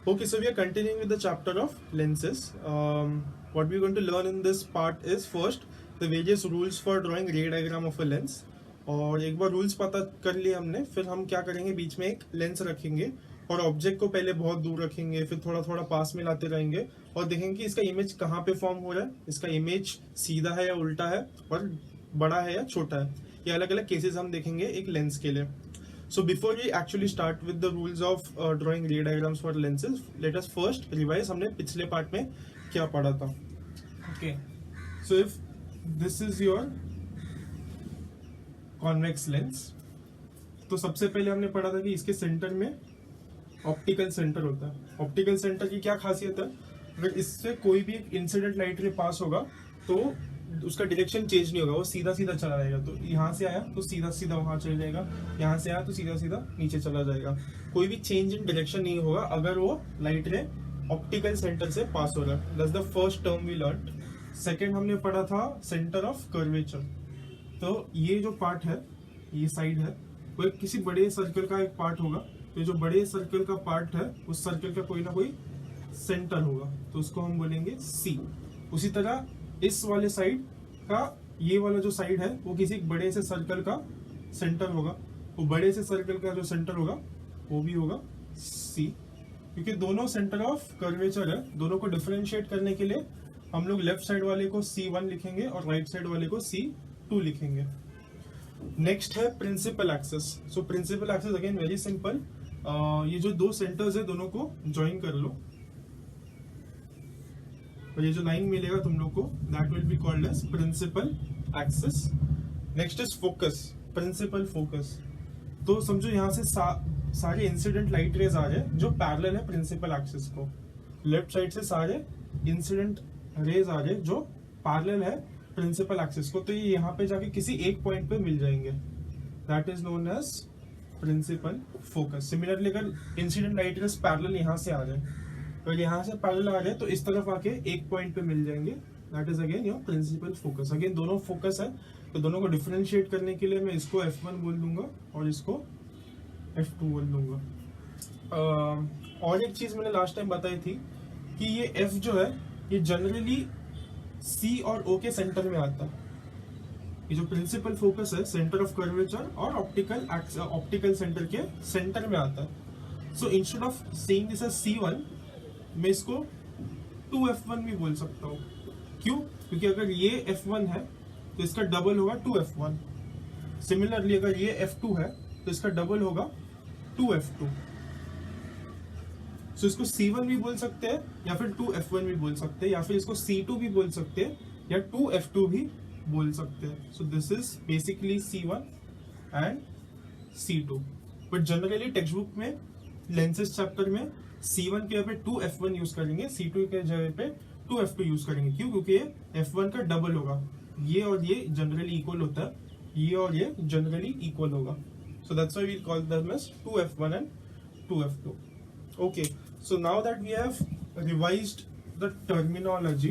Okay, so we are continuing with the chapter of lenses. What we're going to learn in this part is first the various rules for drawing ray diagram of a lens. और एक बार rules पता कर लिए हमने, फिर हम क्या करेंगे, बीच में एक लेंस रखेंगे और ऑब्जेक्ट को पहले बहुत दूर रखेंगे, फिर थोड़ा थोड़ा पास में लाते रहेंगे और देखेंगे कि इसका इमेज कहाँ पे फॉर्म हो रहा है, इसका इमेज सीधा है या उल्टा है और बड़ा है या छोटा है. ये अलग अलग केसेस हम देखेंगे एक लेंस के लिए. So before we actually start with the rules of drawing ray diagrams for lenses, let us first revise हमने पिछले पार्ट में क्या पढ़ा था. Okay, so if this is your convex lens, तो सबसे पहले हमने पढ़ा था कि इसके सेंटर में ऑप्टिकल सेंटर होता है. ऑप्टिकल सेंटर की क्या खासियत है, अगर इससे कोई भी एक इंसिडेंट लाइट रे पास होगा तो उसका डायरेक्शन चेंज नहीं होगा, वो सीधा सीधा चला जाएगा. तो यहाँ से आया तो सीधा सीधा वहां चला जाएगा, यहाँ से आया तो सीधा सीधा नीचे चला जाएगा. कोई भी चेंज इन डायरेक्शन नहीं होगा अगर वो लाइट रे ऑप्टिकल सेंटर से पास हो रहा है. That's the first term we learn. Second हमने पढ़ा था सेंटर ऑफ कर्वेचर. तो ये जो पार्ट है, ये साइड है, वो किसी बड़े सर्कल का एक पार्ट होगा. तो जो बड़े सर्कल का पार्ट है उस सर्कल का कोई ना कोई सेंटर होगा, तो उसको हम बोलेंगे सी. उसी तरह इस वाले साइड का ये वाला जो साइड है वो किसी बड़े से सर्कल का सेंटर होगा. वो बड़े से सर्कल का जो सेंटर होगा वो भी होगा सी. क्योंकि दोनों सेंटर ऑफ कर्वेचर है, दोनों को डिफरेंशिएट करने के लिए हम लोग लेफ्ट साइड वाले को C1 लिखेंगे और राइट साइड वाले को C2 लिखेंगे. नेक्स्ट है principal axis. So principal axis again very simple. ये जो दो सेंटर्स है दोनों को ज्वाइन कर लो और ये जो लाइन मिलेगा तुम लोग को, that will be called as principal axis. Next is focus, principal focus. तो समझो यहाँ से सारे इंसिडेंट लाइट रेज आ रहे हैं जो पैरेलल है प्रिंसिपल एक्सिस को. लेफ्ट साइड से सारे इंसिडेंट रेज आ रहे हैं जो पैरेलल है प्रिंसिपल एक्सिस को. तो ये यहाँ पे जाके किसी एक पॉइंट पे मिल जाएंगे, that is known as principal focus. Similarly अगर इंसिडेंट लाइट रेज पैरेलल यहाँ से आ रहे हैं, तो यहाँ से पैरेलल आ रहे हैं तो इस तरफ आके एक पॉइंट पे मिल जाएंगे, that is again your principal focus. Again दोनों फोकस है, तो दोनों को डिफरेंशिएट करने के लिए मैं इसको F1 बोल दूंगा और इसको F2 बोल दूंगा. और एक चीज मैंने लास्ट टाइम बताई थी कि ये F जो है ये जनरली C और O के सेंटर में आता है. ये जो प्रिंसिपल फोकस है सेंटर ऑफ कर्वेचर और ऑप्टिकल सेंटर के सेंटर में आता है. So instead of saying this as C1 मैं इसको 2F1 भी बोल सकता हूँ. क्यों? क्योंकि अगर ये F1 है तो इसका डबल होगा 2F1. सिमिलरली अगर ये F2 है तो इसका डबल होगा 2F2. सो इसको C1 भी बोल सकते हैं या फिर 2F1 भी बोल सकते हैं या फिर इसको C2 भी बोल सकते हैं या 2F2 भी बोल सकते हैं. सो this is basically C1 and C2. But generally text book में लेंसेज चैप्टर में C1 के जगह पे 2F1 यूज करेंगे, C2 के जगह पे 2F2 यूज करेंगे. क्यों? क्योंकि ये F1 का डबल होगा. ये और ये जनरली इक्वल होता है, ये और ये जनरली इक्वल होगा. So that's why we call them as 2F1 and 2F2. Okay, so now that we have revised the terminology,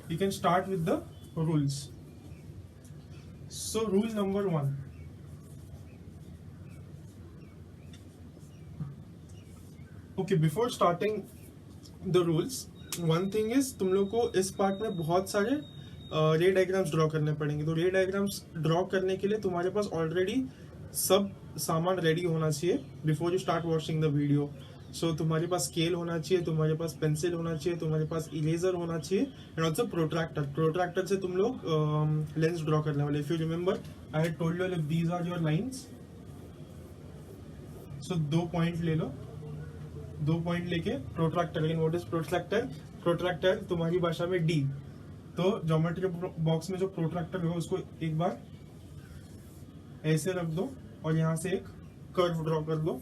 we can start with the rules. So rule number 1. Okay, before starting the rules, one thing is तुम लोग को इस part में बहुत सारे रे diagrams draw करने पड़ेंगे. तो रे डायग्राम्स ड्रॉ करने के लिए तुम्हारे पास ऑलरेडी सब सामान रेडी होना चाहिए before you start watching the video. So तुम्हारे पास स्केल होना चाहिए, तुम्हारे पास पेंसिल होना चाहिए, तुम्हारे पास इरेजर होना चाहिए एंड ऑल्सो प्रोट्रैक्टर. प्रोट्रैक्टर से तुम लोग लेंस ड्रॉ करने वाले. If you remember I had told you if these are your lines, so 2 point ले लो. 2 पॉइंट लेके protractor. Again what is protractor? Protractor तुम्हारी भाषा में D. तो ज्योमेट्री बॉक्स में जो प्रोट्रैक्टर होगा उसको एक बार ऐसे रख दो और यहां से एक कर्व ड्रॉ कर लो.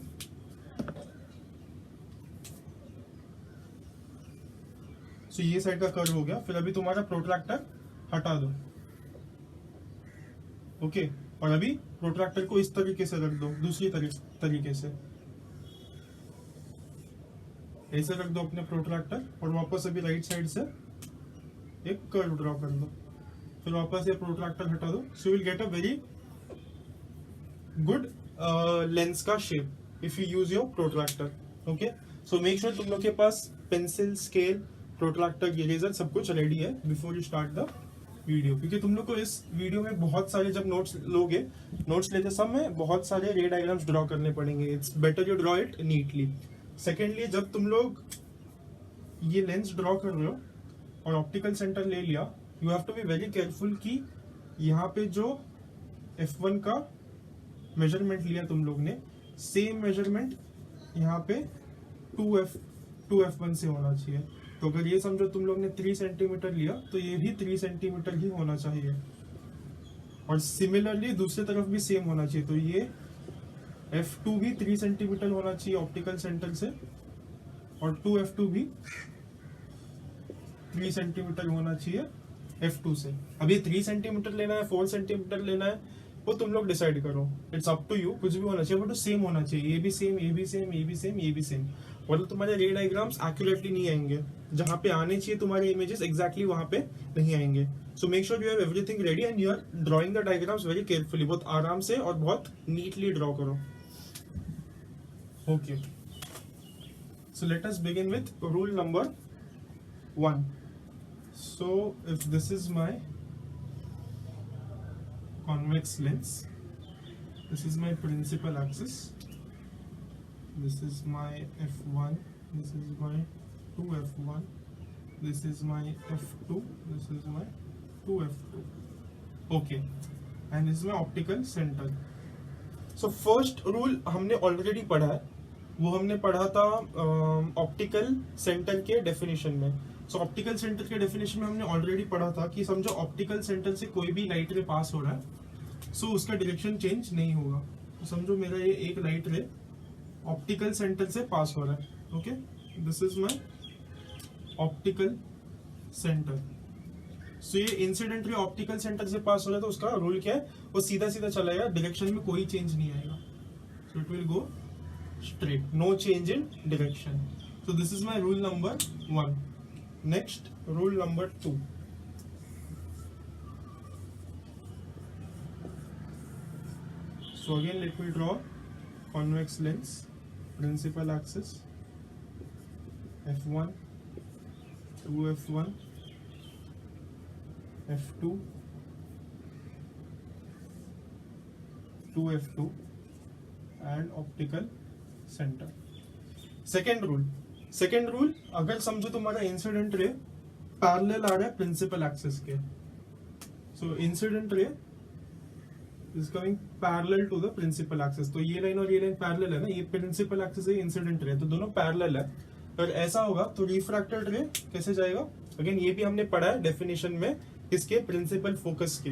सो ये साइड का कर्व हो गया. फिर अभी तुम्हारा प्रोट्रैक्टर हटा दो. ओके, और अभी प्रोट्रैक्टर को इस तरीके से रख दो, दूसरी तरीके से ऐसे रख दो अपने प्रोट्रैक्टर और वापस अभी राइट साइड से एक कर्व ड्रॉ कर दो. फिर वापस ये प्रोट्रैक्टर हटा दो. So you will get a very good lens का shape if you use your protractor. Okay, so make sure तुम लोग के पास पेंसिल, स्केल, प्रोट्रैक्टर, इरेजर सब कुछ रेडी है before you start the video, क्योंकि तुम लोग को इस वीडियो में बहुत सारे जब नोट्स लोगे, नोट्स लेते समय बहुत सारे रे डायग्राम्स ड्रॉ करने पड़ेंगे. It's better you draw it neatly. Secondly, जब तुम लोग ये लेंस ड्रॉ कर रहे हो और ऑप्टिकल सेंटर ले लिया, you have to be very careful कि यहाँ पे जो f1 का मेजरमेंट लिया तुम लोग ने, सेम मेजरमेंट यहाँ पे 2f1 से होना चाहिए. तो अगर ये समझो तुम लोग ने 3 सेंटीमीटर लिया तो ये भी 3 सेंटीमीटर ही होना चाहिए, और सिमिलरली दूसरी तरफ भी सेम होना चाहिए. तो ये f2 भी 3 सेंटीमीटर होना चाहिए ऑप्टिकल सेंटर से, और 2f2 भी 3 सेंटीमीटर होना चाहिए f2 से. अब ये 3 सेंटीमीटर लेना है, 4 सेंटीमीटर लेना है, वो तुम लोग डिसाइड करो. It's up to you. कुछ भी होना चाहिए बट सेम होना चाहिए. ये भी सेम, ये भी सेम, ये भी सेम, ये भी सेम. वरना तुम्हारे रे डायग्राम्स एक्यूरेटली नहीं आएंगे. जहां पे आने चाहिए तुम्हारे इमेजेस एग्जैक्टली वहां पे नहीं आएंगे. So make sure you have everything ready and you are drawing the diagrams very carefully. बहुत आराम से और बहुत नीटली ड्रॉ करो. Okay, so let us begin with rule number 1. So if this is my convex lens, this is my principal axis, this is my f1, this is my 2f1, this is my f2, this is my 2f2. Okay, and this is my optical center. So first rule हमने already पढ़ा है, वो हमने पढ़ा था optical centre के definition में. सो optical centre के डेफिनेशन में हमने ऑलरेडी पढ़ा था कि समझो ऑप्टिकल सेंटर से कोई भी लाइट रे पास हो रहा है, सो उसका डायरेक्शन चेंज नहीं होगा. तो समझो मेरा ये एक लाइट रे ऑप्टिकल सेंटर से पास हो रहा है. Okay, this is my optical centre. So ये इंसिडेंट रे ऑप्टिकल सेंटर से पास हो रहा है, तो उसका रूल क्या है, वो सीधा सीधा चलाएगा, डायरेक्शन में कोई चेंज नहीं आएगा. So it will go straight, no change in direction. So this is my rule number 1. Next, rule number 2. So again let me draw convex lens, principal axis, f1, 2f1, f2, 2f2 and optical centre. Second rule, अगर समझो तुम्हारा incident ray parallel आ रहा है principal axis के, so incident ray is coming parallel to the principal axis. तो ये line और ये लाइन पैरेलल है ना, ये प्रिंसिपल एक्सिस है, इंसिडेंट रे, तो दोनों पैरेलल है. अगर ऐसा होगा तो रिफ्रैक्टेड रे कैसे जाएगा, अगेन ये भी हमने पढ़ा है डेफिनेशन में, इसके प्रिंसिपल फोकस के.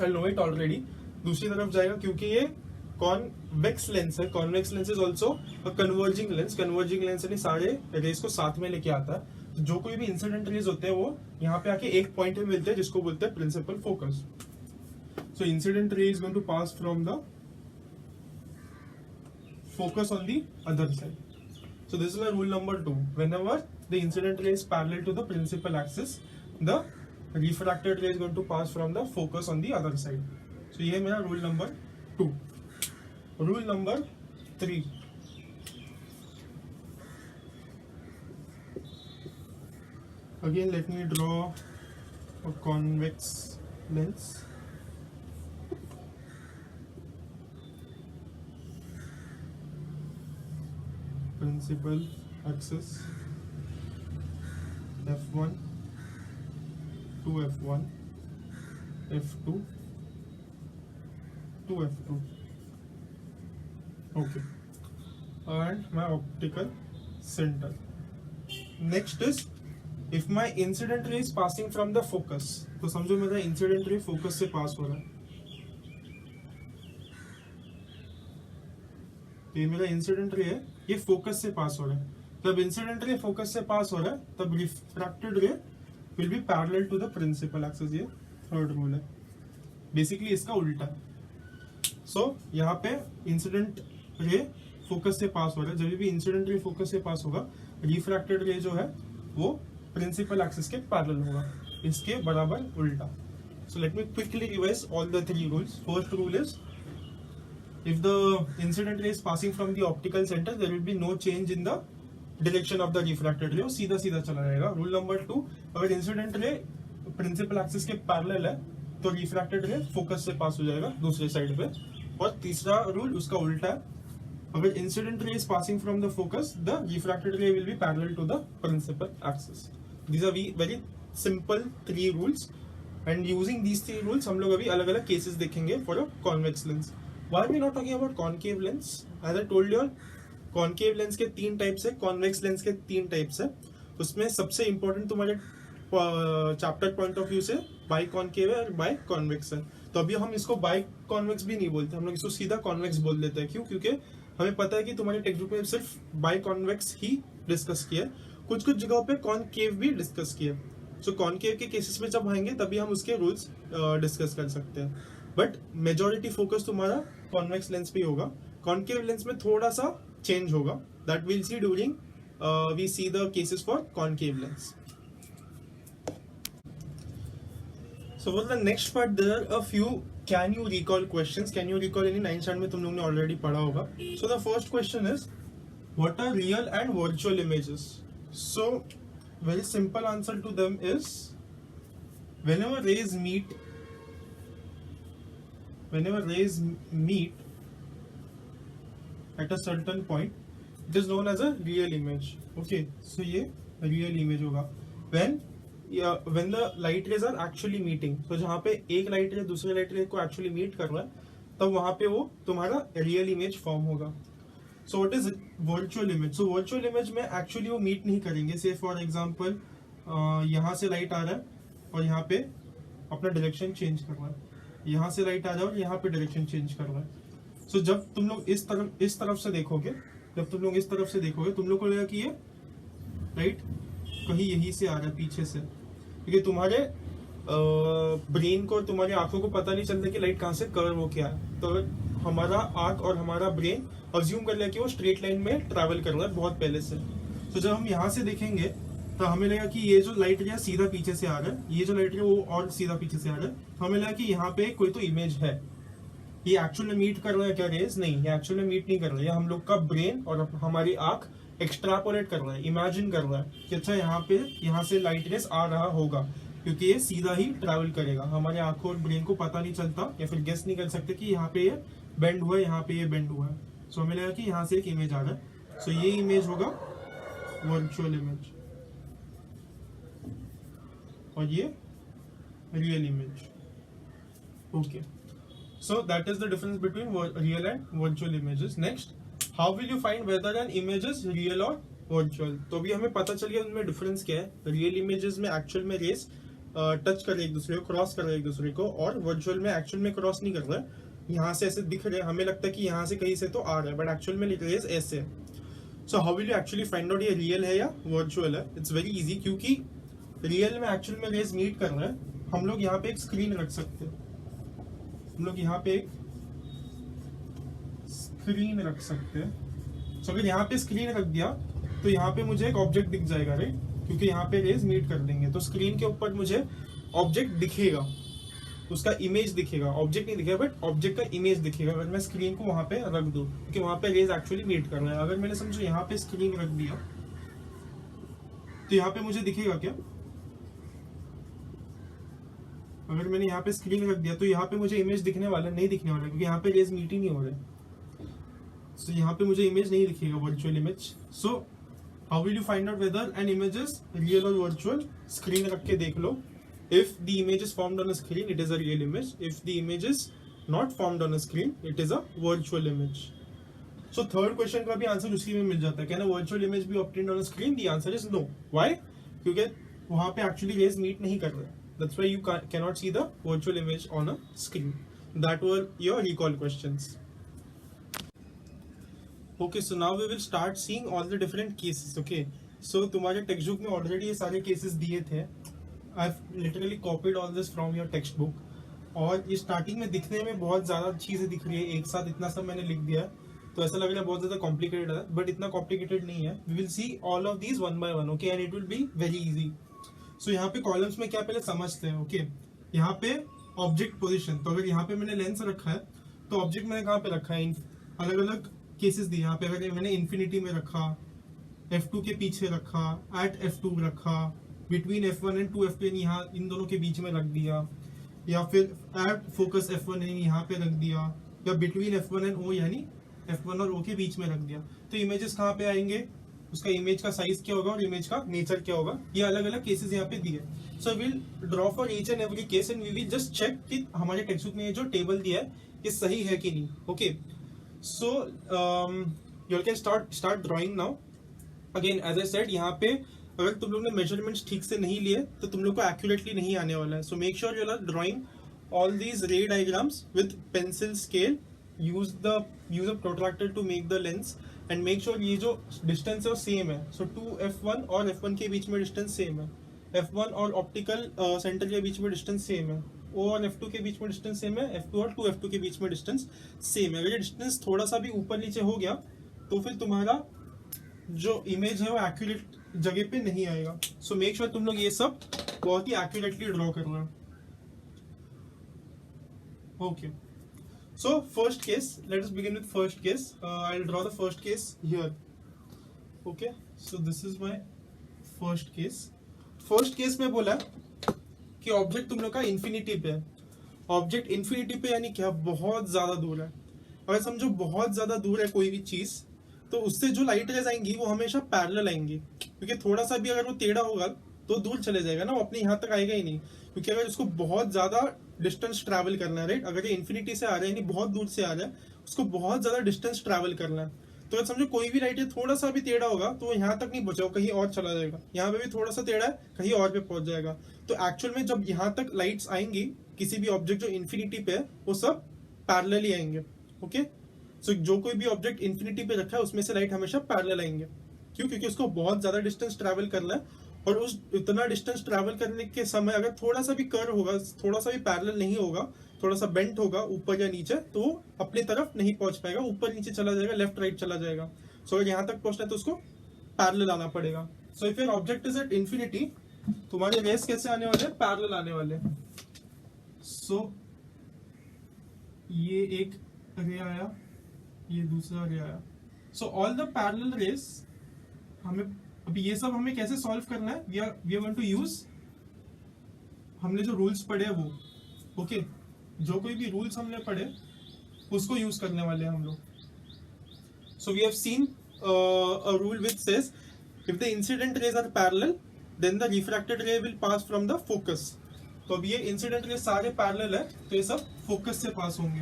I know it already. दूसरी तरफ जाएगा क्योंकि ये कॉन्वेक्स लेंस है. Convex lens is also a converging lens. Converging lens यानी सारे रेज को साथ में लेके आता है. तो जो कोई भी इंसिडेंट रेज होते हैं वो यहाँ पे आके एक पॉइंट में मिलते हैं, जिसको बोलते हैं principal focus. So incident ray is going to pass from the focus on the other side. So this is my rule number 2. Whenever the incident ray is parallel to the principal axis, the refracted ray is going to pass from the focus on the other side. So ये मेरा rule number 2. Rule number 3. Again let me draw a convex lens. Principal axis, f1, 2f1, f2, 2f2. Okay, and my optical center. Next is if my incident ray is passing from the focus. तो समझो मेरा incident ray focus से पास हो रहा है. ये मेरा incident ray है, ये फोकस से पास हो रहा है. जब इंसिडेंट रे फोकस से पास हो रहा है तब refracted ray will be parallel to the principal axis. ये थर्ड रूल है, बेसिकली इसका उल्टा. सो यहाँ पे इंसिडेंट रे फोकस से पास हो रहा है, जब भी इंसिडेंट रे फोकस से पास होगा, रिफ्रैक्टेड रे जो है वो प्रिंसिपल एक्सिस के पैरेलल होगा, इसके बराबर उल्टा. सो let me quickly revise all the 3 rules. First rule is if the incident ray is passing from the optical center, there will be no change in the direction of the refracted रे, वो सीधा सीधा चला जाएगा। Rule number 2, अगर incident रे principal axis के parallel है तो रिफ्रैक्टेड रे फोकस से पास हो जाएगा दूसरे साइड पे। और तीसरा रूल उसका उल्टा है, अगर incident ray is passing from the focus, the refracted ray will be parallel to the principal axis. These are very simple 3 rules, and using these 3 rules हम लोग अभी अलग अलग केसेस देखेंगे for a convex lens. Why we not talking about concave lens? As I told you, concave lens के 3 types है, convex lens के 3 types है। उसमें सबसे इंपॉर्टेंट तुम्हारे चैप्टर पॉइंट ऑफ व्यू से बाई कॉनकेव है और बाई कॉन्वेक्स है। तो अभी हम इसको बाई कॉन्वेक्स भी नहीं बोलते, हम लोग इसको सीधा कॉन्वेक्स बोल देते हैं। क्यों? क्योंकि हमें पता है कि तुम्हारे टेक्स्ट बुक में सिर्फ बाई कॉन्वेक्स ही डिस्कस किया है, कुछ कुछ जगहों पे कॉनकेव भी डिस्कस किया है। सो कॉनकेव के केसेस में जब आएंगे तभी हम उसके रूल्स डिस्कस कर सकते हैं, बट मेजोरिटी फोकस तुम्हारा कॉन्वेक्स लेंस पे होगा। कॉनकेव लेंस में थोड़ा सा चेंज होगा, that will see during we see the cases for concave lens. So for the next part, there are a few can you recall questions. Can you recall any 9th standard में तुम लोगों ने already पढ़ा होगा. So the first question is, what are real and virtual images? So very simple answer to them is, whenever rays meet at a certain point, it is known as a real image. Okay, so ये real image होगा when the light rays are actually meeting. तो जहाँ पे एक light रे दूसरे light रे को एक्चुअली मीट कर रहा है, तब वहां पे वो तुम्हारा रियल इमेज फॉर्म होगा। So what is virtual image? So virtual image में एक्चुअली वो मीट नहीं करेंगे। से फॉर एग्जांपल यहाँ से लाइट आ रहा है और यहाँ पे अपना डायरेक्शन चेंज कर रहा है, यहाँ से लाइट आ रहा है और यहाँ पे डायरेक्शन चेंज कर रहा है। सो जब तुम लोग इस तरफ से देखोगे, तुम लोग को लगेगा कि ये लाइट कहीं यहीं से आ रहा है, पीछे से, क्योंकि तुम्हारे ब्रेन को और तुम्हारी आंखों को पता नहीं चलता कि लाइट कहाँ से कर्व हो क्या है। तो हमारा आंख और हमारा ब्रेन अज्यूम कर लिया कि वो स्ट्रेट लाइन में ट्रैवल कर रहा है बहुत पहले से। तो जब हम यहाँ से देखेंगे तो हमें लगा कि ये जो लाइट है सीधा पीछे से आ रहा है, ये जो लाइट है वो और सीधा पीछे से आ रहा है। हमें लगा कि यहाँ पे कोई तो इमेज है। ये एक्चुअल में मीट कर रहा है क्या रेज? नहीं, ये एक्चुअल में मीट नहीं कर रहा है। हम लोग का ब्रेन और हमारी आंख एक्सट्रापोलेट कर रहा है, इमेजिन कर रहा है कि अच्छा यहाँ से लाइट रेस आ रहा होगा, क्योंकि ये सीधा ही ट्रैवल करेगा। हमारे आंखों और ब्रेन को पता नहीं चलता या फिर गेस नहीं कर सकते कि यहाँ पे ये बेंड हुआ है, यहाँ पे ये बेंड हुआ है। सो हमें लगा कि यहाँ से एक इमेज आ रहा है। सो ये इमेज होगा वर्चुअल इमेज और ये real image. Okay, so that is the difference between real and virtual images. Next, how will you find weather an image is real और वर्चुअल? तो अभी हमें पता चल गया उनमें डिफरेंस क्या है। रियल इमेजेस में एक्चुअल में रेस टच कर रहे एक दूसरे को, क्रॉस कर रहे एक दूसरे को, और वर्चुअल में एक्चुअल में क्रॉस नहीं कर रहा है। यहाँ से ऐसे दिख रहे हैं, हमें लगता है कि यहाँ से कहीं से तो आ रहा है, बट एक्चुअल में रेस ऐसे है। So how will you actually find out ये रियल है या वर्चुअल है? इट्स वेरी इजी, क्योंकि रियल में एक्चुअल में रेस मीट कर रहा है। हम लोग यहाँ पे एक स्क्रीन रख सकते हैं, स्क्रीन रख सकते हैं। सो अगर यहाँ पे स्क्रीन रख दिया तो यहाँ पे मुझे एक ऑब्जेक्ट दिख जाएगा, राइट? क्योंकि यहाँ पे रेज मीट कर देंगे तो स्क्रीन के ऊपर मुझे ऑब्जेक्ट दिखेगा, उसका इमेज दिखेगा। ऑब्जेक्ट नहीं दिखेगा बट ऑब्जेक्ट का इमेज दिखेगा अगर मैं स्क्रीन को वहां पे रख दूं, क्योंकि वहां पे रेज एक्चुअली मीट कर रहा है। अगर मैंने समझो यहाँ पे स्क्रीन रख दिया तो यहाँ पे मुझे दिखेगा क्या? अगर मैंने यहाँ पे स्क्रीन रख दिया तो यहाँ पे मुझे इमेज दिखने वाला नहीं दिखने वाला, क्योंकि यहाँ पे रेज मीट ही नहीं हो रहे। सो यहाँ पे मुझे इमेज नहीं दिखेगा, virtual image. So how will you find out whether an image is real और वर्चुअल? स्क्रीन रख के देख लो। If the image is formed on a screen, it is a real image. If the image is not formed on a screen, it is a virtual image. So third question का भी answer उसी में मिल जाता है। Can a virtual image be obtained on a screen? The answer is no. Why? क्योंकि वहाँ पे actually rays meet नहीं कर रहे। That's why you cannot see the virtual image on a screen. That were your recall questions. Okay, so now we will start seeing all the different cases. Okay, so तुम्हारे text book में already ये सारे cases दिए थे। I've literally copied all this from your textbook. और ये starting में दिखने में बहुत ज्यादा चीजें दिख रही है, एक साथ इतना सब मैंने लिख दिया तो ऐसा लग रहा है बहुत ज्यादा कॉम्प्लिकेटेड है, बट इतना कॉम्प्लिकेटेड नहीं है। We will see all of these one by one, okay, and it will be very easy. So यहाँ पे कॉलम्स में क्या पहले समझते हैं, ओके। यहाँ पे ऑब्जेक्ट पोजिशन, तो अगर यहाँ पे मैंने लेंस रखा है तो ऑब्जेक्ट मैंने कहाँ पे रखा है, अलग अलग केसेस दिए। यहाँ पे अगर मैंने इन्फिनिटी में रखा F2 के पीछे रखा, एट F2 रखा, बिटवीन F1 एंड 2 F2 यानी यहाँ इन दोनों के बीच में रख दिया, या फिर एट फोकस F1 यानी यहाँ पे रख दिया, या बिटवीन F1 एंड O यानी F1 और O के बीच में रख दिया। तो इमेजेस कहाँ पे आएंगे, उसका इमेज का साइज क्या होगा और इमेज का नेचर क्या होगा, ये अलग अलग केसेस यहाँ पे दिए। So will draw for each and every case and we will just check कि हमारे टेक्स्ट बुक में ये जो टेबल दिया है ये सही है कि नहीं। Okay, so you can start drawing now. Again as I said, यहाँ पे अगर तुम लोग ने मेजरमेंट्स ठीक से नहीं लिए तो तुम लोग को एक्यूरेटली नहीं आने वाला है। So make sure you are drawing all these ray diagrams with pencil scale, use a protractor to make the lens and make sure ये जो डिस्टेंस है वो सेम है। सो 2F1 और F1 के बीच में डिस्टेंस सेम है, F1 और ऑप्टिकल सेंटर के बीच में डिस्टेंस सेम है, O और F2 के बीच में डिस्टेंस सेम है, F2 और 2F2 के बीच में डिस्टेंस सेम है। अगर ये डिस्टेंस थोड़ा सा भी ऊपर नीचे हो गया तो फिर तुम्हारा जो इमेज है वो एक्यूरेट जगह पे नहीं आएगा। सो मेक श्योर तुम लोग ये सब बहुत ही एक्यूरेटली ड्रॉ कर रहे हो। Okay, so first case, let us begin with first case. I'll draw the first case here. Okay, so this is my first case. First case में बोला कि ऑब्जेक्ट तुम लोग का इन्फिनिटी पे है। ऑब्जेक्ट इन्फिनिटी पे यानी क्या, बहुत ज्यादा दूर है। अगर समझो बहुत ज्यादा दूर है कोई भी चीज, तो उससे जो लाइट रेज आएंगी वो हमेशा पैरेलल आएंगी, क्योंकि थोड़ा सा भी अगर वो टेढ़ा होगा तो दूर चले जाएगा ना, वो अपने यहाँ तक आएगा ही नहीं। क्योंकि अगर उसको बहुत ज्यादा डिस्टेंस ट्रैवल करना है, राइट, अगर ये इन्फिनिटी से आ रहा है यानी बहुत दूर से आ रहा है, उसको बहुत ज्यादा डिस्टेंस ट्रैवल करना है। तो अगर समझो कोई भी लाइट है थोड़ा सा भी टेढ़ा होगा तो वो यहाँ तक नहीं पहुंचा, कहीं और चला जाएगा। यहाँ पे भी थोड़ा सा टेढ़ा है, कहीं और पे पहुंच जाएगा। तो एक्चुअल में जब यहाँ तक लाइट्स आएंगी किसी भी ऑब्जेक्ट जो इन्फिनिटी पे है, वो सब पैरेलल ही आएंगे। ओके, सो जो कोई भी ऑब्जेक्ट इन्फिनिटी पे रखा है उसमें से लाइट हमेशा पैरेलल आएंगे। क्यों? क्योंकि उसको बहुत ज्यादा डिस्टेंस ट्रैवल करना है, और उस इतना डिस्टेंस ट्रैवल करने के समय अगर थोड़ा सा भी कर्व होगा, थोड़ा सा भी पैरेलल नहीं होगा, थोड़ा सा बेंट होगा ऊपर या नीचे, तो अपनी तरफ नहीं पहुंच पाएगा, ऊपर नीचे चला जाएगा, लेफ्ट राइट चला जाएगा। सो अगर यहाँ तक पहुंचना है तो उसको पैरेलल आना पड़ेगा। So if your object is at infinity, तुम्हारे रेस कैसे आने वाले हैं, पैरेलल आने वाले। सो ये एक रे आया, ये दूसरा रे आया। So all the parallel rays, हमें अभी ये सब हमें कैसे सॉल्व करना है, we are going to use, हमने जो रूल्स पढ़े वो, ओके, जो कोई भी रूल्स हमने पढ़े उसको यूज करने वाले हैं हम लोग। So we have seen a rule which says if the incident rays are parallel then the refracted ray will pass from the focus. तो अब ये इंसिडेंट रेज सारे पैरेलल है तो ये सब फोकस से पास होंगे।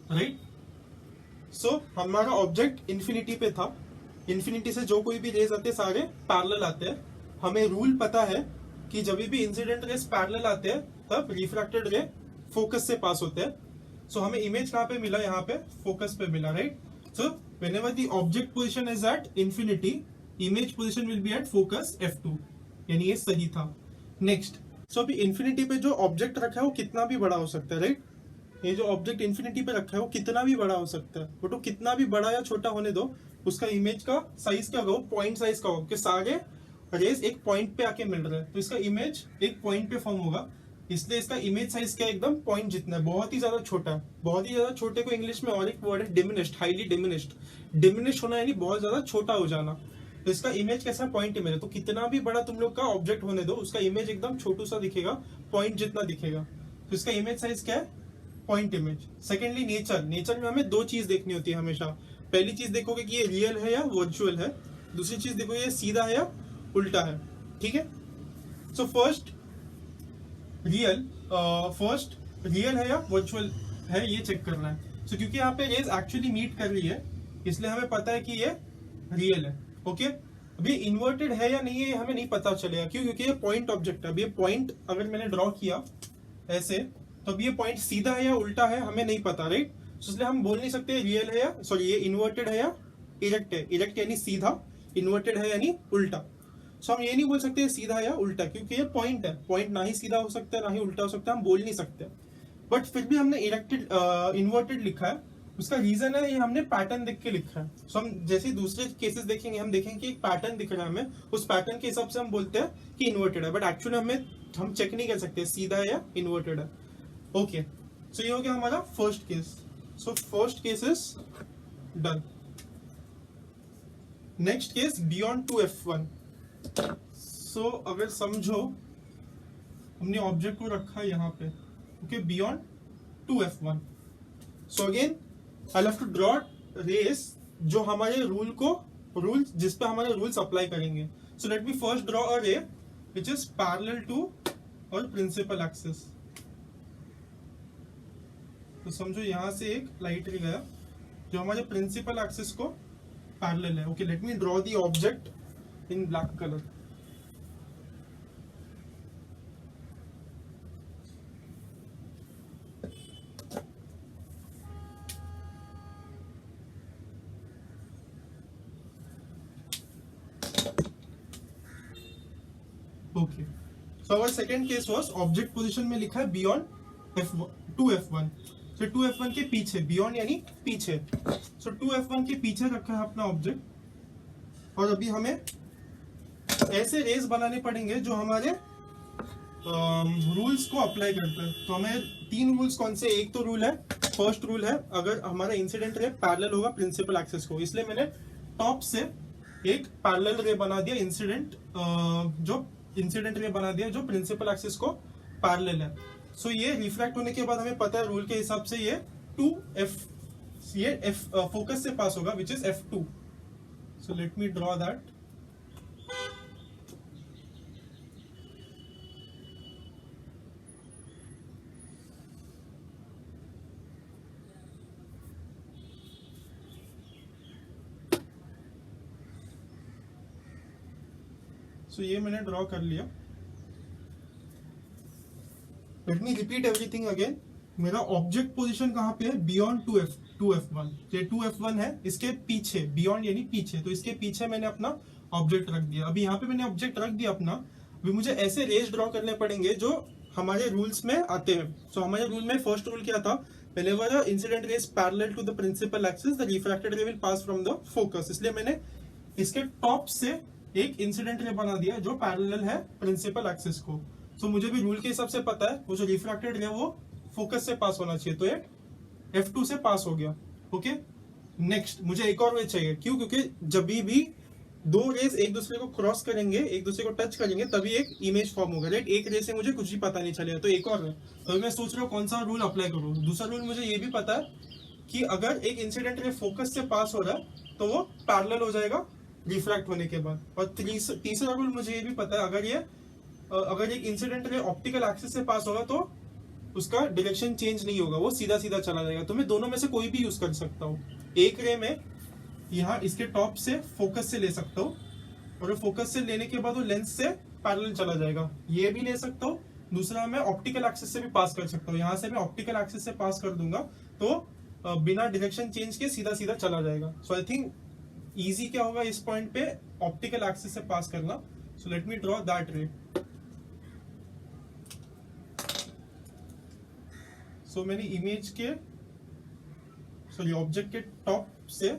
राइट, सो हमारा ऑब्जेक्ट इन्फिनिटी पे था, इन्फिनिटी से जो कोई भी रेज आते हैं सारे पैरेलल आते हैं। हमें रूल पता है कि जब भी इंसिडेंट रेज पैरेलल आते हैं तब रिफ्रैक्टेड रे फोकस से पास होते हैं। सो हमें इमेज कहाँ पे मिला, यहाँ पे फोकस पे मिला, right. So whenever the object position is at infinity, image position will be at focus F2, यानी ये सही था। नेक्स्ट, सो अभी इन्फिनिटी पे जो ऑब्जेक्ट रखा है वो कितना भी बड़ा हो सकता है, राइट। ये जो ऑब्जेक्ट इन्फिनिटी पे रखा है वो कितना भी बड़ा हो सकता है, बट वो कितना भी बड़ा या छोटा होने दो, उसका इमेज का साइज क्या होगा, पॉइंट साइज का होगा, कि सारे रेज एक पॉइंट पे आके मिल रहे हैं, तो इसका इमेज एक पॉइंट पे फॉर्म होगा। इसलिए इसका इमेज साइज क्या, एकदम पॉइंट जितना है, बहुत ही ज्यादा छोटा है। बहुत ही ज्यादा छोटे को इंग्लिश में और एक वर्ड है डिमिनिश्ड, हाईली डिमिनिश्ड। डिमिनिश्ड होना यानी बहुत ज्यादा छोटा हो जाना। तो इसका इमेज कैसा, पॉइंट इमेज है। तो कितना भी बड़ा तुम लोग का ऑब्जेक्ट होने दो, उसका इमेज एकदम छोटू सा दिखेगा, पॉइंट जितना दिखेगा। तो इसका इमेज साइज क्या है, point image. Secondly nature, nature में हमें दो चीज देखनी होती है हमेशा। पहली चीज देखोगे कि ये रियल है या वर्चुअल है, दूसरी चीज देखोगे ये सीधा है या उल्टा है, ठीक है। सो फर्स्ट रियल है या वर्चुअल है ये चेक करना है। सो क्योंकि यहाँ पे रेज एक्चुअली मीट कर रही है इसलिए हमें पता है कि ये रियल है, ओके। अभी इन्वर्टेड है या नहीं है हमें नहीं पता चलेगा, क्यों, क्योंकि ये पॉइंट ऑब्जेक्ट है। अभी ये पॉइंट अगर मैंने ड्रॉ किया ऐसे, तो अब ये पॉइंट सीधा है या उल्टा है हमें नहीं पता, राइट। इसलिए हम बोल नहीं सकते रियल है या, सॉरी, ये इन्वर्टेड है या इरेक्ट है। इरेक्ट यानी सीधा, इन्वर्टेड है यानी उल्टा। सो हम ये नहीं बोल सकते सीधा या उल्टा, क्योंकि ये पॉइंट है। पॉइंट ना ही सीधा हो सकता है ना ही उल्टा हो सकता है, हम बोल नहीं सकते। बट फिर भी हमने इरेक्टेड इन्वर्टेड लिखा है, उसका रीजन है ये हमने पैटर्न देख के लिखा है। सो हम जैसे दूसरे केसेस देखेंगे हम देखेंगे कि एक पैटर्न दिख रहा है हमें, उस पैटर्न के हिसाब से हम बोलते हैं कि इन्वर्टेड है, बट एक्चुअली हम चेक नहीं कर सकते सीधा है या इन्वर्टेड है। ओके, सो ये हो गया हमारा first case. So first case is done. Next case beyond 2f1। So अगर समझो हमने ऑब्जेक्ट को रखा यहाँ पे, okay, beyond 2f1। So again I have to draw rays जो हमारे रूल जिस पे हमारे रूल्स अप्लाई करेंगे। So let me first draw a ray which is parallel to our principal axis. तो समझो यहां से एक लाइट रे गया जो हमारे प्रिंसिपल एक्सिस को पैरेलल है। Okay, let me draw the object in black colour. Okay, so our second case was object position में लिखा है बियॉन्ड f1 2f1। सो 2f1 के पीछे, बियॉन्ड यानी पीछे, सो 2f1 के पीछे रखा है अपना ऑब्जेक्ट। और अभी हमें ऐसे रेस बनाने पड़ेंगे जो हमारे रूल्स को अप्लाई करते हैं। तो हमें तीन रूल्स कौन से, एक तो रूल है, फर्स्ट रूल है अगर हमारा इंसिडेंट रे पैरेलल होगा प्रिंसिपल एक्सिस को, इसलिए मैंने टॉप से एक पैरेलल रे बना दिया इंसिडेंट रे बना दिया जो प्रिंसिपल एक्सिस को पैरेलल है। सो ये रिफ्रैक्ट होने के बाद हमें पता है रूल के हिसाब से ये f फोकस से पास होगा which is f2। So let me draw that. So ये मैंने ड्रॉ कर लिया। Let me repeat everything again. मेरा ऑब्जेक्ट पोजीशन कहां पे है, बियॉन्ड 2f1। ये 2f1 है, इसके पीछे, बियॉन्ड यानी पीछे, तो इसके पीछे मैंने अपना ऑब्जेक्ट रख दिया। अभी यहाँ पे मैंने ऑब्जेक्ट रख दिया अपना, अभी मुझे ऐसे रेस ड्रॉ करने पड़ेंगे जो हमारे रूल्स में आते हैं। सो हमारे रूल में फर्स्ट रूल क्या था, whenever incident rays parallel to the principal axis the refracted ray will pass from the focus. इसलिए मैंने इसके टॉप से एक इंसिडेंट रे बना दिया जो पैरेलल है प्रिंसिपल एक्सिस को। सो मुझे भी रूल के हिसाब से पता है वो जो रिफ्रैक्टेड रे वो फोकस से पास होना चाहिए, तो ये f2 से पास हो गया। ओके, नेक्स्ट मुझे एक और वे चाहिए, क्यों, क्योंकि जब भी दो रेस एक दूसरे को क्रॉस करेंगे, एक दूसरे को टच करेंगे, तभी एक इमेज फॉर्म होगा, राइट। एक रे से मुझे कुछ भी पता नहीं चलेगा, तो एक और है। तो मैं सोच रहा हूँ कौन सा रूल अप्लाई करूँ। दूसरा रूल मुझे ये भी पता है कि अगर एक इंसिडेंट रे फोकस से पास हो रहा है तो वो पैरेलल हो जाएगा रिफ्रैक्ट होने के बाद। और तीसरा रूल मुझे ये भी पता है, अगर एक इंसिडेंट रे ऑप्टिकल एक्सिस से पास होगा तो उसका डायरेक्शन चेंज नहीं होगा, वो सीधा सीधा चला जाएगा। तो मैं दोनों में से कोई भी यूज कर सकता हूँ। एक रे में यहाँ इसके टॉप से फोकस से ले सकता हूँ, और फोकस से लेने के बाद वो लेंस से पैरेलल चला जाएगा, ये भी ले सकता हूँ। दूसरा मैं ऑप्टिकल एक्सिस से भी पास कर सकता हूँ, यहाँ से मैं ऑप्टिकल एक्सिस से पास कर दूंगा तो बिना डायरेक्शन चेंज के सीधा सीधा चला जाएगा। सो आई थिंक इजी क्या होगा इस पॉइंट पे, ऑप्टिकल एक्सिस से पास करना। सो लेट मी ड्रॉ दैट रे। सो मैंने इमेज के ऑब्जेक्ट के टॉप से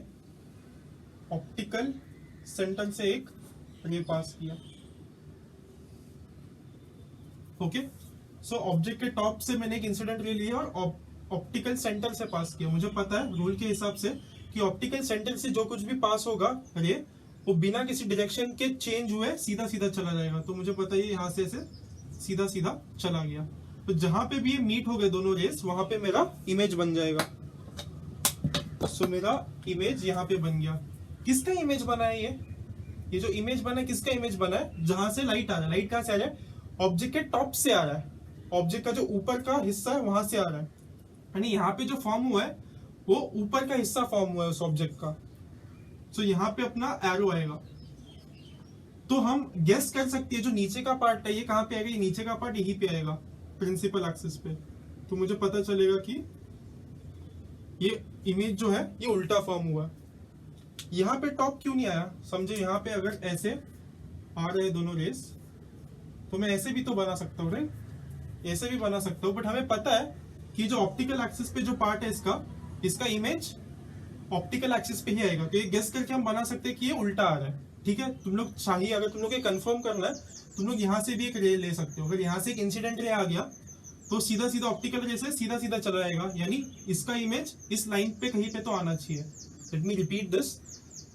ऑप्टिकल सेंटर से एक रे पास किया। ओके, सो ऑब्जेक्ट के टॉप से मैंने एक इंसिडेंट रे लिया और ऑप्टिकल सेंटर से पास किया। मुझे पता है रूल के हिसाब से कि ऑप्टिकल सेंटर से जो कुछ भी पास होगा रे वो बिना किसी डायरेक्शन के चेंज हुए सीधा सीधा चला जाएगा। तो मुझे पता है यहाँ से ऐसे सीधा सीधा चला गया, तो जहां पे भी ये मीट हो गए दोनों रेस वहां पे मेरा इमेज बन जाएगा। सो मेरा इमेज यहाँ पे बन गया। किसका इमेज बना है ये जो इमेज बना है किसका इमेज बना है, जहां से लाइट आ रहा है। लाइट कहां से आ रहा है, ऑब्जेक्ट के टॉप से आ रहा है, ऑब्जेक्ट का जो ऊपर का हिस्सा है वहां से आ रहा है, यानी यहाँ पे जो फॉर्म हुआ है वो ऊपर का हिस्सा फॉर्म हुआ है उस ऑब्जेक्ट का। सो यहाँ पे अपना एरो आएगा, तो हम गेस कर सकते हैं जो नीचे का पार्ट है ये कहाँ पे आएगा, ये नीचे का पार्ट यहीं पे आएगा प्रिंसिपल एक्सिस पे। तो मुझे पता चलेगा कि ये इमेज जो है ये उल्टा फॉर्म हुआ है। यहाँ पे टॉप क्यों नहीं आया, समझे, यहाँ पे अगर ऐसे आ रहे दोनों रेस तो मैं ऐसे भी तो बना सकता हूँ, राइट, ऐसे भी बना सकता हूँ। बट हमें पता है कि जो ऑप्टिकल एक्सिस पे जो पार्ट है इसका इसका इमेज ऑप्टिकल एक्सिस पे ही आएगा। तो ये गेस करके हम बना सकते हैं कि ये उल्टा आ रहा है। ठीक है, तुम लोग चाहिए अगर तुम लोग ये कंफर्म करना है, तुम लोग यहाँ से भी एक रे ले सकते हो। अगर यहाँ से एक इंसिडेंट रे आ गया तो सीधा सीधा ऑप्टिकल रे से सीधा सीधा चला जाएगा, यानी इसका इमेज इस लाइन पे कहीं पे तो आना चाहिए। Late me repeat this.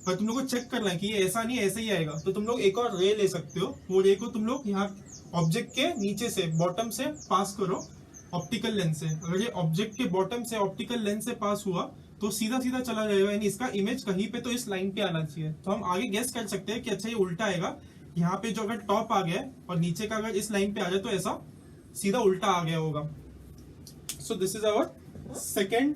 पर तुम लोग को चेक करना है कि ये ऐसा नहीं ऐसे ही आएगा, तो तुम लोग एक और रे ले सकते हो। वो रे को तुम लोग यहाँ ऑब्जेक्ट के नीचे से बॉटम से पास करो ऑप्टिकल लेंस से। अगर ये ऑब्जेक्ट के बॉटम से ऑप्टिकल लेंस से पास हुआ तो सीधा सीधा चला जाएगा, यानी इसका इमेज कहीं पे तो इस लाइन पे आना चाहिए। तो हम आगे गेस कर सकते हैं कि अच्छा ये उल्टा आएगा। यहाँ पे जो अगर टॉप आ गया और नीचे का अगर इस लाइन पे आ जाए तो ऐसा सीधा उल्टा आ गया होगा। So this is our second,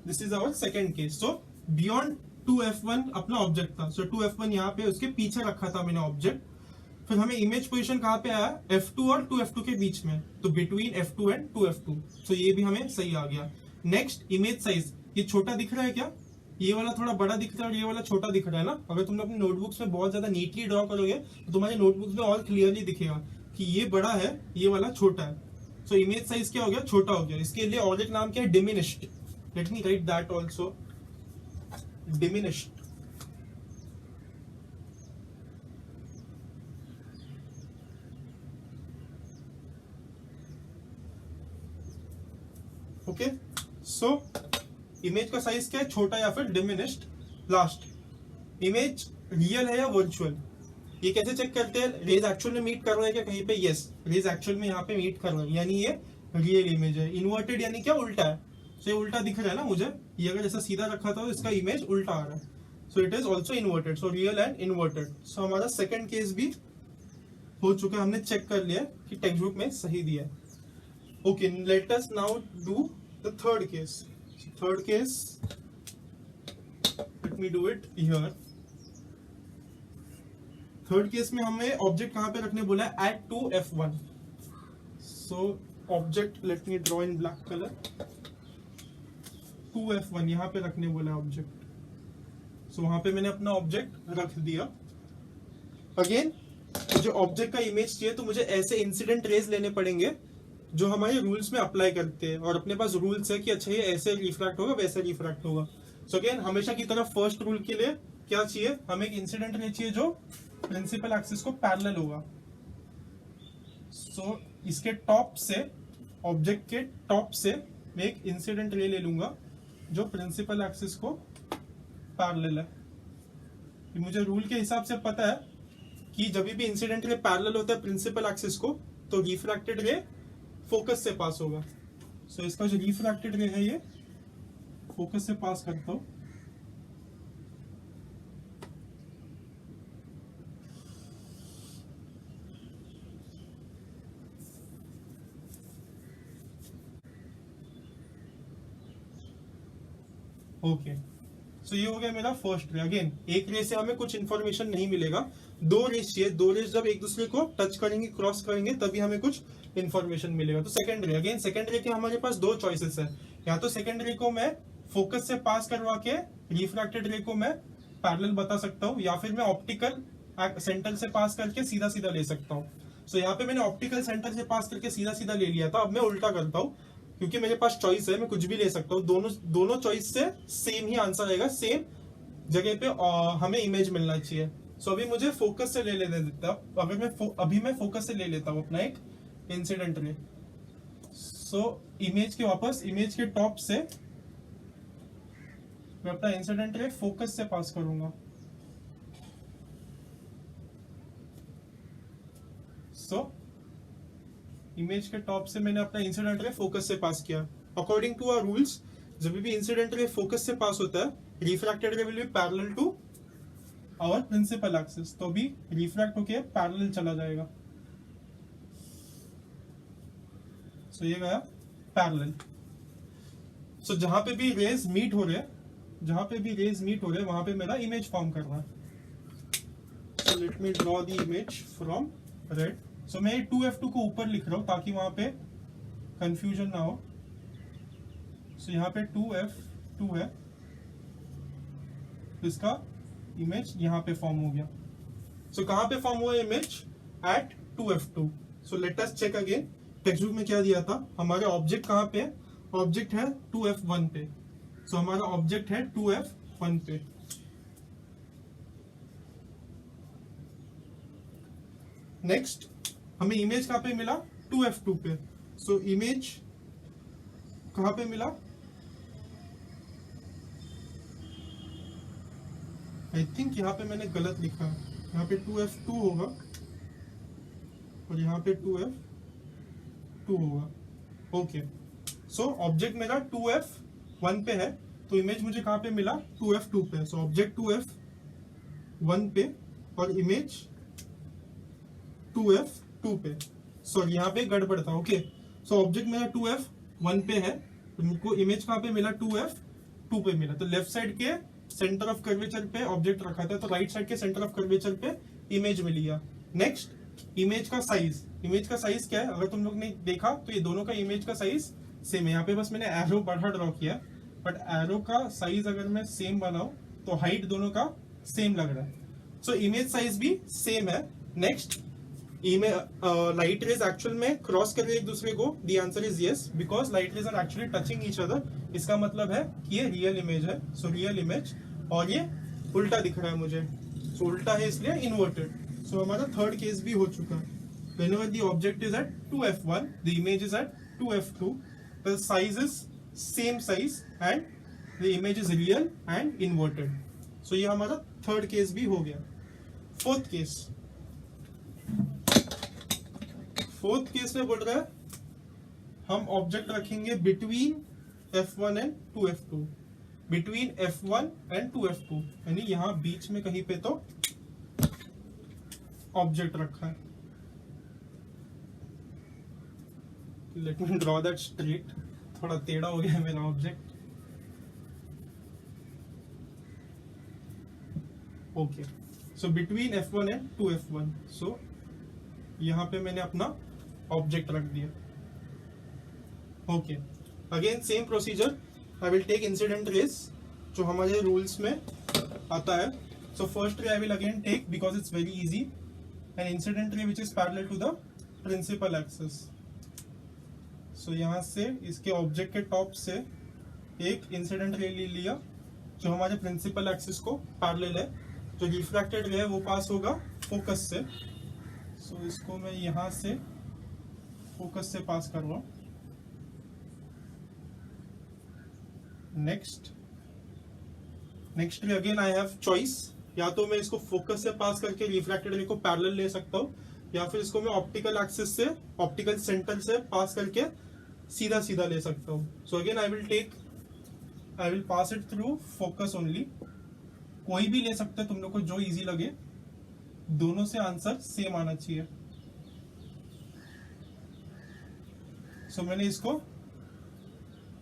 this is our second case. So beyond 2f1 अपना ऑब्जेक्ट था। सो 2f1 यहाँ पे उसके पीछे रखा था मैंने ऑब्जेक्ट। फिर हमें इमेज पोजीशन कहाँ पे आया, f2 और 2f2 के बीच में, तो बिटवीन f2 एंड 2f2। सो ये भी हमें सही आ गया। नेक्स्ट इमेज साइज, ये छोटा दिख रहा है क्या, ये वाला थोड़ा बड़ा दिख रहा है और ये वाला छोटा दिख रहा है ना। अगर तुम अपने नोटबुक्स में बहुत ज्यादा नीटली ड्रॉ करोगे तो तुम्हारे नोटबुक्स में और क्लियरली दिखेगा कि ये बड़ा है, ये वाला छोटा है। सो इमेज साइज क्या हो गया, छोटा हो गया। इसके लिए और एक नाम क्या है, diminished. Let me right that also, diminished. Okay, so image का साइज क्या है, छोटा या फिर डिमिनिश्ड। लास्ट, इमेज रियल है या वर्चुअल। ये कैसे चेक करते हैं, रेज एक्चुअल में मीट कर रहे हैं क्या कहीं पे, यस रेज एक्चुअल में यहाँ पे मीट कर रहे हैं, यानी ये रियल इमेज है। इन्वर्टेड यानी क्या, उल्टा है। सो ये उल्टा दिख रहा है ना मुझे, ये अगर ऐसा सीधा रखा था तो इसका इमेज उल्टा आ रहा है। So it is also inverted. So real and inverted. So हमारा सेकेंड केस भी हो चुका है, हमने चेक कर लिया कि टेक्स्ट बुक में सही दिया है। Okay, let us now do the third case. So third case, let me do it here. Third case में हमें ऑब्जेक्ट कहां पे रखने बोला है, at 2f1. So object, let me draw in black color. 2f1 यहाँ पे रखने बोला है ऑब्जेक्ट। सो वहां पे मैंने अपना ऑब्जेक्ट रख दिया। अगेन मुझे ऑब्जेक्ट का इमेज चाहिए तो मुझे ऐसे इंसिडेंट रेज लेने पड़ेंगे जो हमारे रूल्स में अप्लाई करते हैं, और अपने पास रूल्स है कि अच्छा ये ऐसे रिफ्रैक्ट होगा वैसे रिफ्रैक्ट होगा। सो अगेन हमेशा की तरफ फर्स्ट रूल के लिए क्या चाहिए, हमें एक इंसिडेंट रे चाहिए जो प्रिंसिपल एक्सिस को पैरेलल होगा। सो इसके टॉप से, ऑब्जेक्ट के टॉप से मैं एक इंसिडेंट रे ले लूंगा जो प्रिंसिपल एक्सिस को पैरेलल है। मुझे रूल के हिसाब से पता है कि जब भी इंसिडेंट रे पैरेलल होता है प्रिंसिपल एक्सिस को तो रिफ्रैक्टेड रे फोकस से पास होगा। सो इसका जो रिफ्रैक्टेड रे है ये फोकस से पास करता हूं। ओके, सो ये हो गया मेरा फर्स्ट रे। अगेन एक रे से हमें कुछ इंफॉर्मेशन नहीं मिलेगा, दो रेस चाहिए। दो रेस जब एक दूसरे को टच करेंगे, क्रॉस करेंगे, तभी हमें कुछ इंफॉर्मेशन मिलेगा। तो सेकंड रे, अगेन सेकंड रे के हमारे पास दो चॉइसेस है। या तो सेकंड रे को मैं फोकस से पास करवा के रिफ्रैक्टेड रे को मैं पैरेलल बता सकता हूँ, या फिर मैं ऑप्टिकल सेंटर से पास करके सीधा सीधा ले सकता हूँ। सो यहाँ पे मैंने ऑप्टिकल सेंटर से पास करके सीधा सीधा ले लिया था। अब मैं उल्टा करता हूँ क्योंकि मेरे पास चॉइस है, मैं कुछ भी ले सकता हूँ। दोनों चॉइस से सेम ही आंसर आएगा, सेम जगह पे हमें इमेज मिलना चाहिए। सो अभी मुझे फोकस से ले लेने देता। अगर मैं फोकस से ले लेता हूँ अपना एक इंसिडेंट रे। सो इमेज के वापस, इमेज के टॉप से मैं अपना इंसिडेंट रे फोकस से पास करूंगा। सो इमेज के टॉप से मैंने अपना इंसिडेंट रे फोकस से पास किया। अकॉर्डिंग टू आवर रूल्स, जब भी इंसिडेंट रे फोकस से पास होता है, refracted ray will be parallel to our principal axis. तो अभी रिफ्रैक्ट होके पैरेलल चला जाएगा। सो ये गया पैरेलल। सो जहां पे भी रेज मीट हो रहे हैं, वहां पे मेरा इमेज फॉर्म कर रहा है। So let me draw the image from red. So मैं 2f2 को ऊपर लिख रहा हूं ताकि वहां पे कंफ्यूजन ना हो। सो यहाँ पे 2f2 है, तो इसका इमेज यहाँ पे फॉर्म हो गया। सो कहां पे फॉर्म हुआ image, at 2f2। So let us check again textbook में क्या दिया था, हमारा ऑब्जेक्ट कहाँ पे है, ऑब्जेक्ट है 2f1 पे। सो हमारा ऑब्जेक्ट है 2f1 पे। नेक्स्ट हमें इमेज कहाँ पे मिला, 2f2 पे। सो इमेज कहाँ पे मिला, आई थिंक यहाँ पे मैंने गलत लिखा है, यहाँ पे 2f2 होगा और यहाँ पे 2f2 होगा। ओके, सो ऑब्जेक्ट मेरा 2f1 पे है, तो इमेज मुझे कहाँ पे मिला, 2f2 पे। सो ऑब्जेक्ट 2f1 पे और इमेज 2f2 पे। सॉरी यहाँ पे गड़बड़ था। ओके, सो ऑब्जेक्ट मेरा 2f1 पे है, तो मुझको इमेज कहाँ पे मिला, 2f2 पे मिला। तो लेफ्ट साइड के सेंटर ऑफ कर्वेचर पे ऑब्जेक्ट रखा था, तो राइट साइड के सेंटर ऑफ कर्वेचर पे इमेज मिल गया। नेक्स्ट इमेज का साइज, इमेज का साइज क्या है, अगर तुम लोग ने देखा तो ये दोनों का इमेज का साइज सेम है। यहाँ पे बस मैंने एरो बड़ा ड्रॉ किया, बट एरो का साइज अगर मैं सेम बनाऊं तो हाइट दोनों का सेम लग रहा है। सो इमेज साइज भी सेम है। नेक्स्ट लाइट रेज एक्चुअल में क्रॉस कर रही है एक दूसरे को, the answer is yes, because light rays are actually touching each other. इसका मतलब है कि ये रियल इमेज है। सो रियल इमेज, और ये उल्टा दिख रहा है मुझे, सो उल्टा है इसलिए इन्वर्टेड। सो हमारा थर्ड केस भी हो चुका है। Whenever the object is at 2f1, the image is at 2f2, the size is same size and the image is real and inverted. So ये हमारा थर्ड केस भी हो गया। फोर्थ केस, फोर्थ केस में बोल रहा है हम ऑब्जेक्ट रखेंगे between f1 and 2f2, between f1 and 2f2, यानी यहाँ बीच में कहीं पे तो ऑब्जेक्ट रखा है। Let me draw that straight, थोड़ा टेढ़ा हो गया मेरा object. Okay, so between f1 and 2f1, so यहां पे मैंने अपना ऑब्जेक्ट रख दिया। Okay, again same procedure, I will take incident rays जो हमारे रूल्स में आता है। So first ray I will again take, because it's very easy, an incident ray which is parallel to the principal axis. So यहाँ से इसके object के top से एक इंसिडेंट रे ले लिया जो हमारे प्रिंसिपल एक्सिस को पैरेलल है। जो रिफ्रैक्टेड रे है वो पास होगा फोकस से। सो इसको मैं यहाँ से फोकस से पास कर रहा हूँ। नेक्स्ट रे अगेन आई हैव चॉइस, या तो मैं इसको फोकस से पास करके रिफ्रैक्टेड रे को पैरेलल ले सकता हूँ, या फिर इसको मैं ऑप्टिकल एक्सिस से, ऑप्टिकल सेंटर से पास करके सीधा सीधा ले सकता हूँ। सो again I will pass it through focus only. कोई भी ले सकते हैं तुम लोग को जो इजी लगे, दोनों से आंसर सेम आना चाहिए। सो मैंने इसको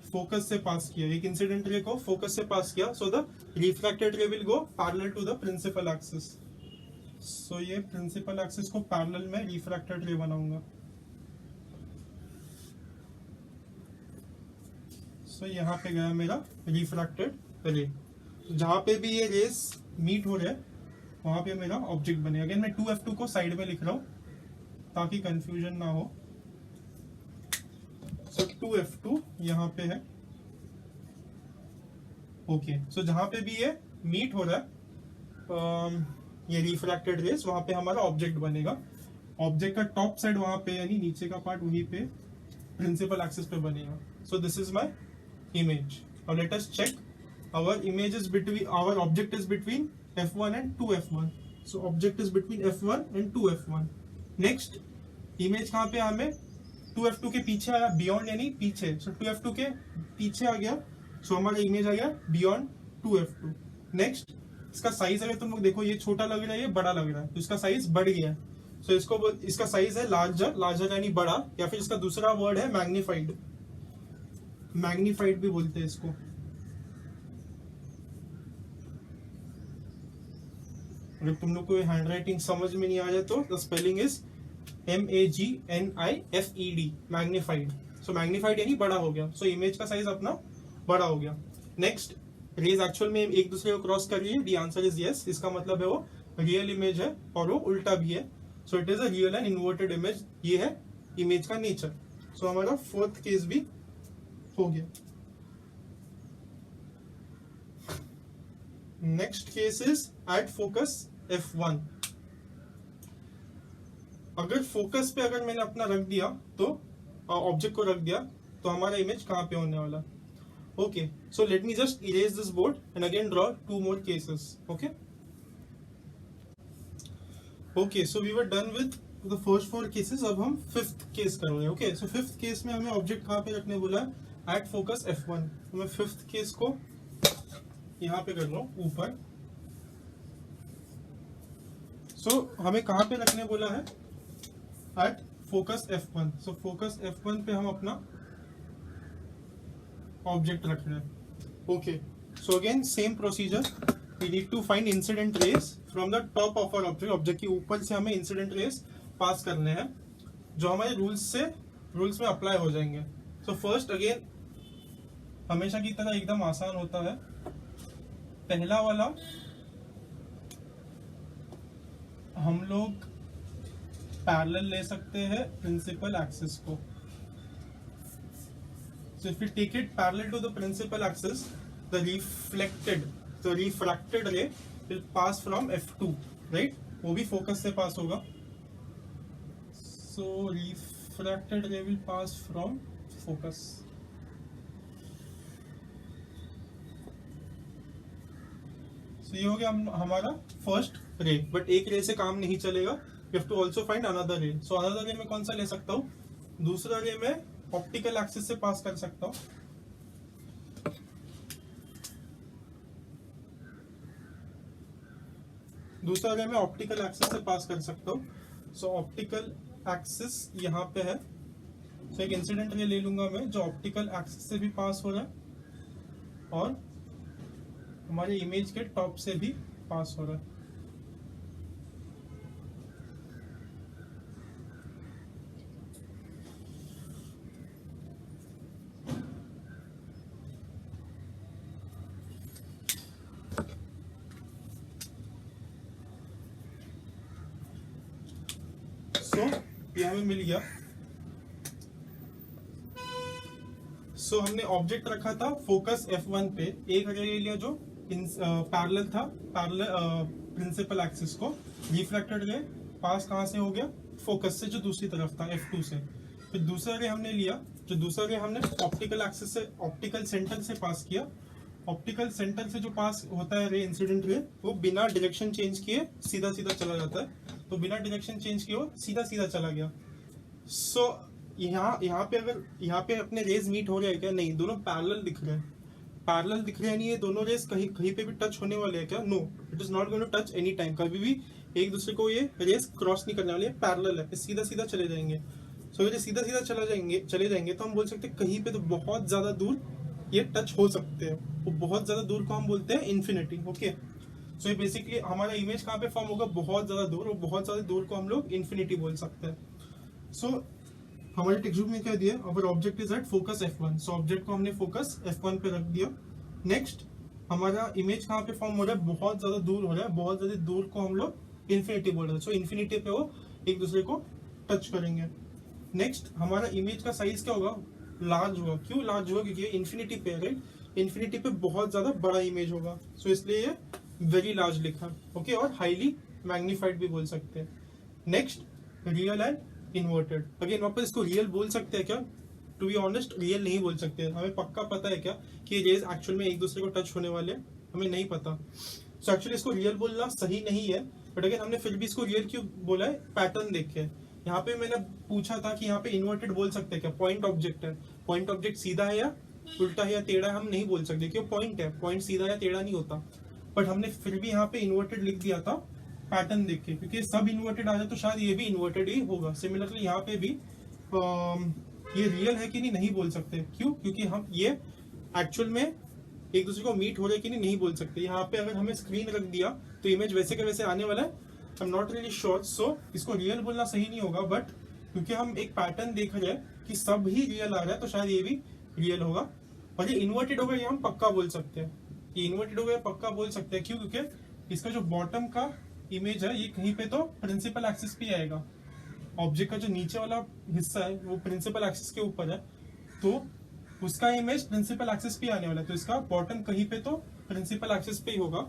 फोकस से पास किया, एक इंसिडेंट रे को फोकस से पास किया, so the refracted ray will go parallel to the principal axis. So ये प्रिंसिपल एक्सिस को पैरेलल में रिफ्रैक्टेड रे बनाऊंगा। सो यहाँ पे गया मेरा रिफ्रैक्टेड रे। जहां पे भी ये रेस मीट हो रहे हैं वहां पे मेरा ऑब्जेक्ट बनेगा। अगेन मैं 2f2 को साइड में लिख रहा हूं ताकि कंफ्यूजन ना हो। सो 2f2 यहाँ पे है। ओके, सो जहां पे भी ये मीट हो रहा है ये रिफ्रैक्टेड रेस, वहां पे हमारा ऑब्जेक्ट बनेगा। ऑब्जेक्ट का टॉप साइड वहां पे, यानी नीचे का पार्ट वहीं पे प्रिंसिपल एक्सिस पे बनेगा। सो this is my image. Now let us check. Our image is between, our object is between f1 and 2f1. So object is between f1 and 2f1. Next, image कहाँ पे हमें 2f2 के पीछे आया, beyond यानी पीछे। So 2f2 के पीछे आ गया, so हमारा इमेज आ गया beyond 2f2. Next, इसका साइज अगर तुम लोग देखो, ये छोटा लग रहा है, ये बड़ा लग रहा है, तो इसका साइज बढ़ गया है। So इसका साइज है लार्जर, लार्जर यानी बड़ा, या फिर इसका दूसरा वर्ड है मैग्नीफाइड, मैग्नीफाइड भी बोलते हैं इसको। अगर तुम लोग को हैंड राइटिंग समझ में नहीं आ जाए तो the spelling is MAGNIFED, magnified. So magnified यानी बड़ा हो गया। सो इमेज का साइज अपना बड़ा हो गया। नेक्स्ट, रेज एक्चुअल में एक दूसरे को क्रॉस कर रही है, द आंसर इज यस। इसका मतलब है वो रियल इमेज है और वो उल्टा भी है। So it is a real and inverted image. ये है इमेज का नेचर। सो हमारा फोर्थ केस भी हो गया। Next case is at focus F1। अगर फोकस पे अगर मैंने अपना रख दिया तो ऑब्जेक्ट को रख दिया तो हमारा इमेज कहां पे होने वाला। Okay, so let me just erase this board and again draw two more cases. Okay okay, so we were done with the first 4 cases. अब हम फिफ्थ केस करेंगे। ओके, सो फिफ्थ केस में हमें object कहां पे रखने बोला है, एट फोकस F1। तो मैं फिफ्थ केस को यहां पे कर रहा हूं ऊपर। सो हमें कहां पे रखने बोला है, eight focus F1। So focus F1 पे हम अपना ऑब्जेक्ट रख रहे हैं। Okay, so again same procedure, we need to find incident rays from the top of our object. Object के ऊपर से हमें इंसिडेंट रेज पास करने हैं जो हमारे रूल्स में अप्लाई हो जाएंगे। सो फर्स्ट अगेन हमेशा की तरह एकदम आसान होता है। पहला वाला हम लोग पैरेलल ले सकते हैं प्रिंसिपल एक्सिस को। So if we take it parallel to the principal axis, the refracted ray will pass from F2, right? वो भी फोकस से पास होगा। So refracted ray will pass from focus. So ये हो गया हमारा फर्स्ट रे। बट एक रे से काम नहीं चलेगा, you have to also find another ray. So another ray में कौन सा ले सकता हूँ, दूसरा रे में ऑप्टिकल एक्सिस से पास कर सकता हूं। दूसरा रे में ऑप्टिकल एक्सिस से पास कर सकता हूं। सो ऑप्टिकल एक्सिस यहां पे है, तो एक इंसिडेंट रे ले लूंगा मैं जो ऑप्टिकल एक्सिस से भी पास हो रहा है और हमारे इमेज के टॉप से भी पास हो रहा है। ये हमें मिल गया। सो हमने ऑब्जेक्ट रखा था फोकस F1 पे, एक रे ले लिया जो पैरेलल था प्रिंसिपल एक्सिस को। रिफ्रैक्टेड रे पास कहां से हो गया, फोकस से जो दूसरी तरफ था F2 से। फिर दूसरा रे हमने लिया, जो दूसरा रे हमने ऑप्टिकल एक्सिस से ऑप्टिकल सेंटर से पास किया। ऑप्टिकल सेंटर से जो पास होता है रे, इंसिडेंट रे, वो बिना डायरेक्शन चेंज किए सीधा सीधा चला जाता है। तो बिना डायरेक्शन चेंज किए वो सीधा सीधा चला गया। सो यहाँ पे अपने रेज मीट हो रहे हैं क्या, नहीं, दोनों पैरेलल दिख रहे हैं। पैरेलल दिख रहे हैं नहीं, ये दोनों रेज कहीं पे भी टच होने वाले हैं क्या, no, it is not going to touch any time. कभी भी एक दूसरे को ये रेज क्रॉस नहीं करने वाले, पैरेलल है, सीधा सीधा चले जाएंगे। सो ये सीधा सीधा चले जाएंगे तो हम बोल सकते हैं कहीं पे तो बहुत ज्यादा दूर ये टच हो सकते हैं। वो बहुत ज्यादा दूर को हम बोलते हैं इन्फिनिटी। ओके, सो ये बेसिकली हमारा इमेज कहाँ पे फॉर्म होगा, बहुत ज्यादा दूर, और बहुत ज्यादा दूर को हम लोग इन्फिनिटी बोल सकते हैं। सो हमारे टेक्स्ट बुक में क्या दिया, our object is at focus F1। So object को हमने फोकस F1 पे रख दिया। नेक्स्ट हमारा इमेज कहाँ पे फॉर्म हो रहा है, बहुत ज्यादा दूर हो रहा है, बहुत ज्यादा दूर को हम लोग इन्फिनिटी बोल रहे हैं। सो इन्फिनिटी पे वो एक दूसरे को टच करेंगे। नेक्स्ट हमारा इमेज का साइज क्या होगा, लार्ज होगा। क्यों लार्ज होगा, क्योंकि इन्फिनिटी पे, राइट, इन्फिनिटी पे बहुत ज्यादा बड़ा इमेज होगा। सो इसलिए ये वेरी लार्ज लिखा, ओके, और हाईली मैग्नीफाइड भी बोल सकते हैं। Next real and inverted. Again वापस इसको रियल बोल सकते हैं क्या, टू बी ऑनेस्ट रियल नहीं बोल सकते। हमें पक्का पता है क्या कि रेज एक्चुअल में एक दूसरे को टच होने वाले, हमें नहीं पता। सो एक्चुअली इसको रियल बोलना सही नहीं है, बट अगेन हमने फिर भी इसको रियल क्यों बोला है, पैटर्न देख के। यहाँ पे मैंने पूछा था कि यहाँ पे इन्वर्टेड बोल सकते हैं क्या, पॉइंट ऑब्जेक्ट है, पॉइंट ऑब्जेक्ट सीधा है या उल्टा है या टेढ़ा है, हम नहीं बोल सकते क्यों पॉइंट है, पॉइंट सीधा या टेढ़ा नहीं होता। बट हमने फिर भी यहाँ पे इन्वर्टेड लिख दिया था पैटर्न देख के, क्योंकि सब इन्वर्टेड आ जाए तो शायद ये भी इन्वर्टेड ही होगा। सिमिलरली यहाँ पे भी ये रियल है कि नहीं बोल सकते। क्यों, क्योंकि हम ये एक्चुअल में एक दूसरे को मीट हो रहे कि नहीं बोल सकते। यहाँ पे अगर हमें स्क्रीन रख दिया तो इमेज वैसे का वैसे आने वाला है, I am not really sure. So इसको रियल बोलना सही नहीं होगा, बट क्योंकि हम एक पैटर्न देख रहे हैं कि सब ही रियल आ रहा है तो शायद ये भी रियल होगा। और ये इन्वर्टेड होगा ये हम पक्का बोल सकते हैं, ये इन्वर्टेड हो गया पक्का बोल सकते हैं। क्यों, क्योंकि इसका जो बॉटम का इमेज है ये कहीं पे तो प्रिंसिपल एक्सिस पे आएगा, ऑब्जेक्ट का जो नीचे वाला हिस्सा है वो प्रिंसिपल एक्सिस के ऊपर है, तो उसका इमेज प्रिंसिपल एक्सिस पे आने वाला है, तो इसका बॉटम कहीं पे तो प्रिंसिपल एक्सिस पे ही होगा।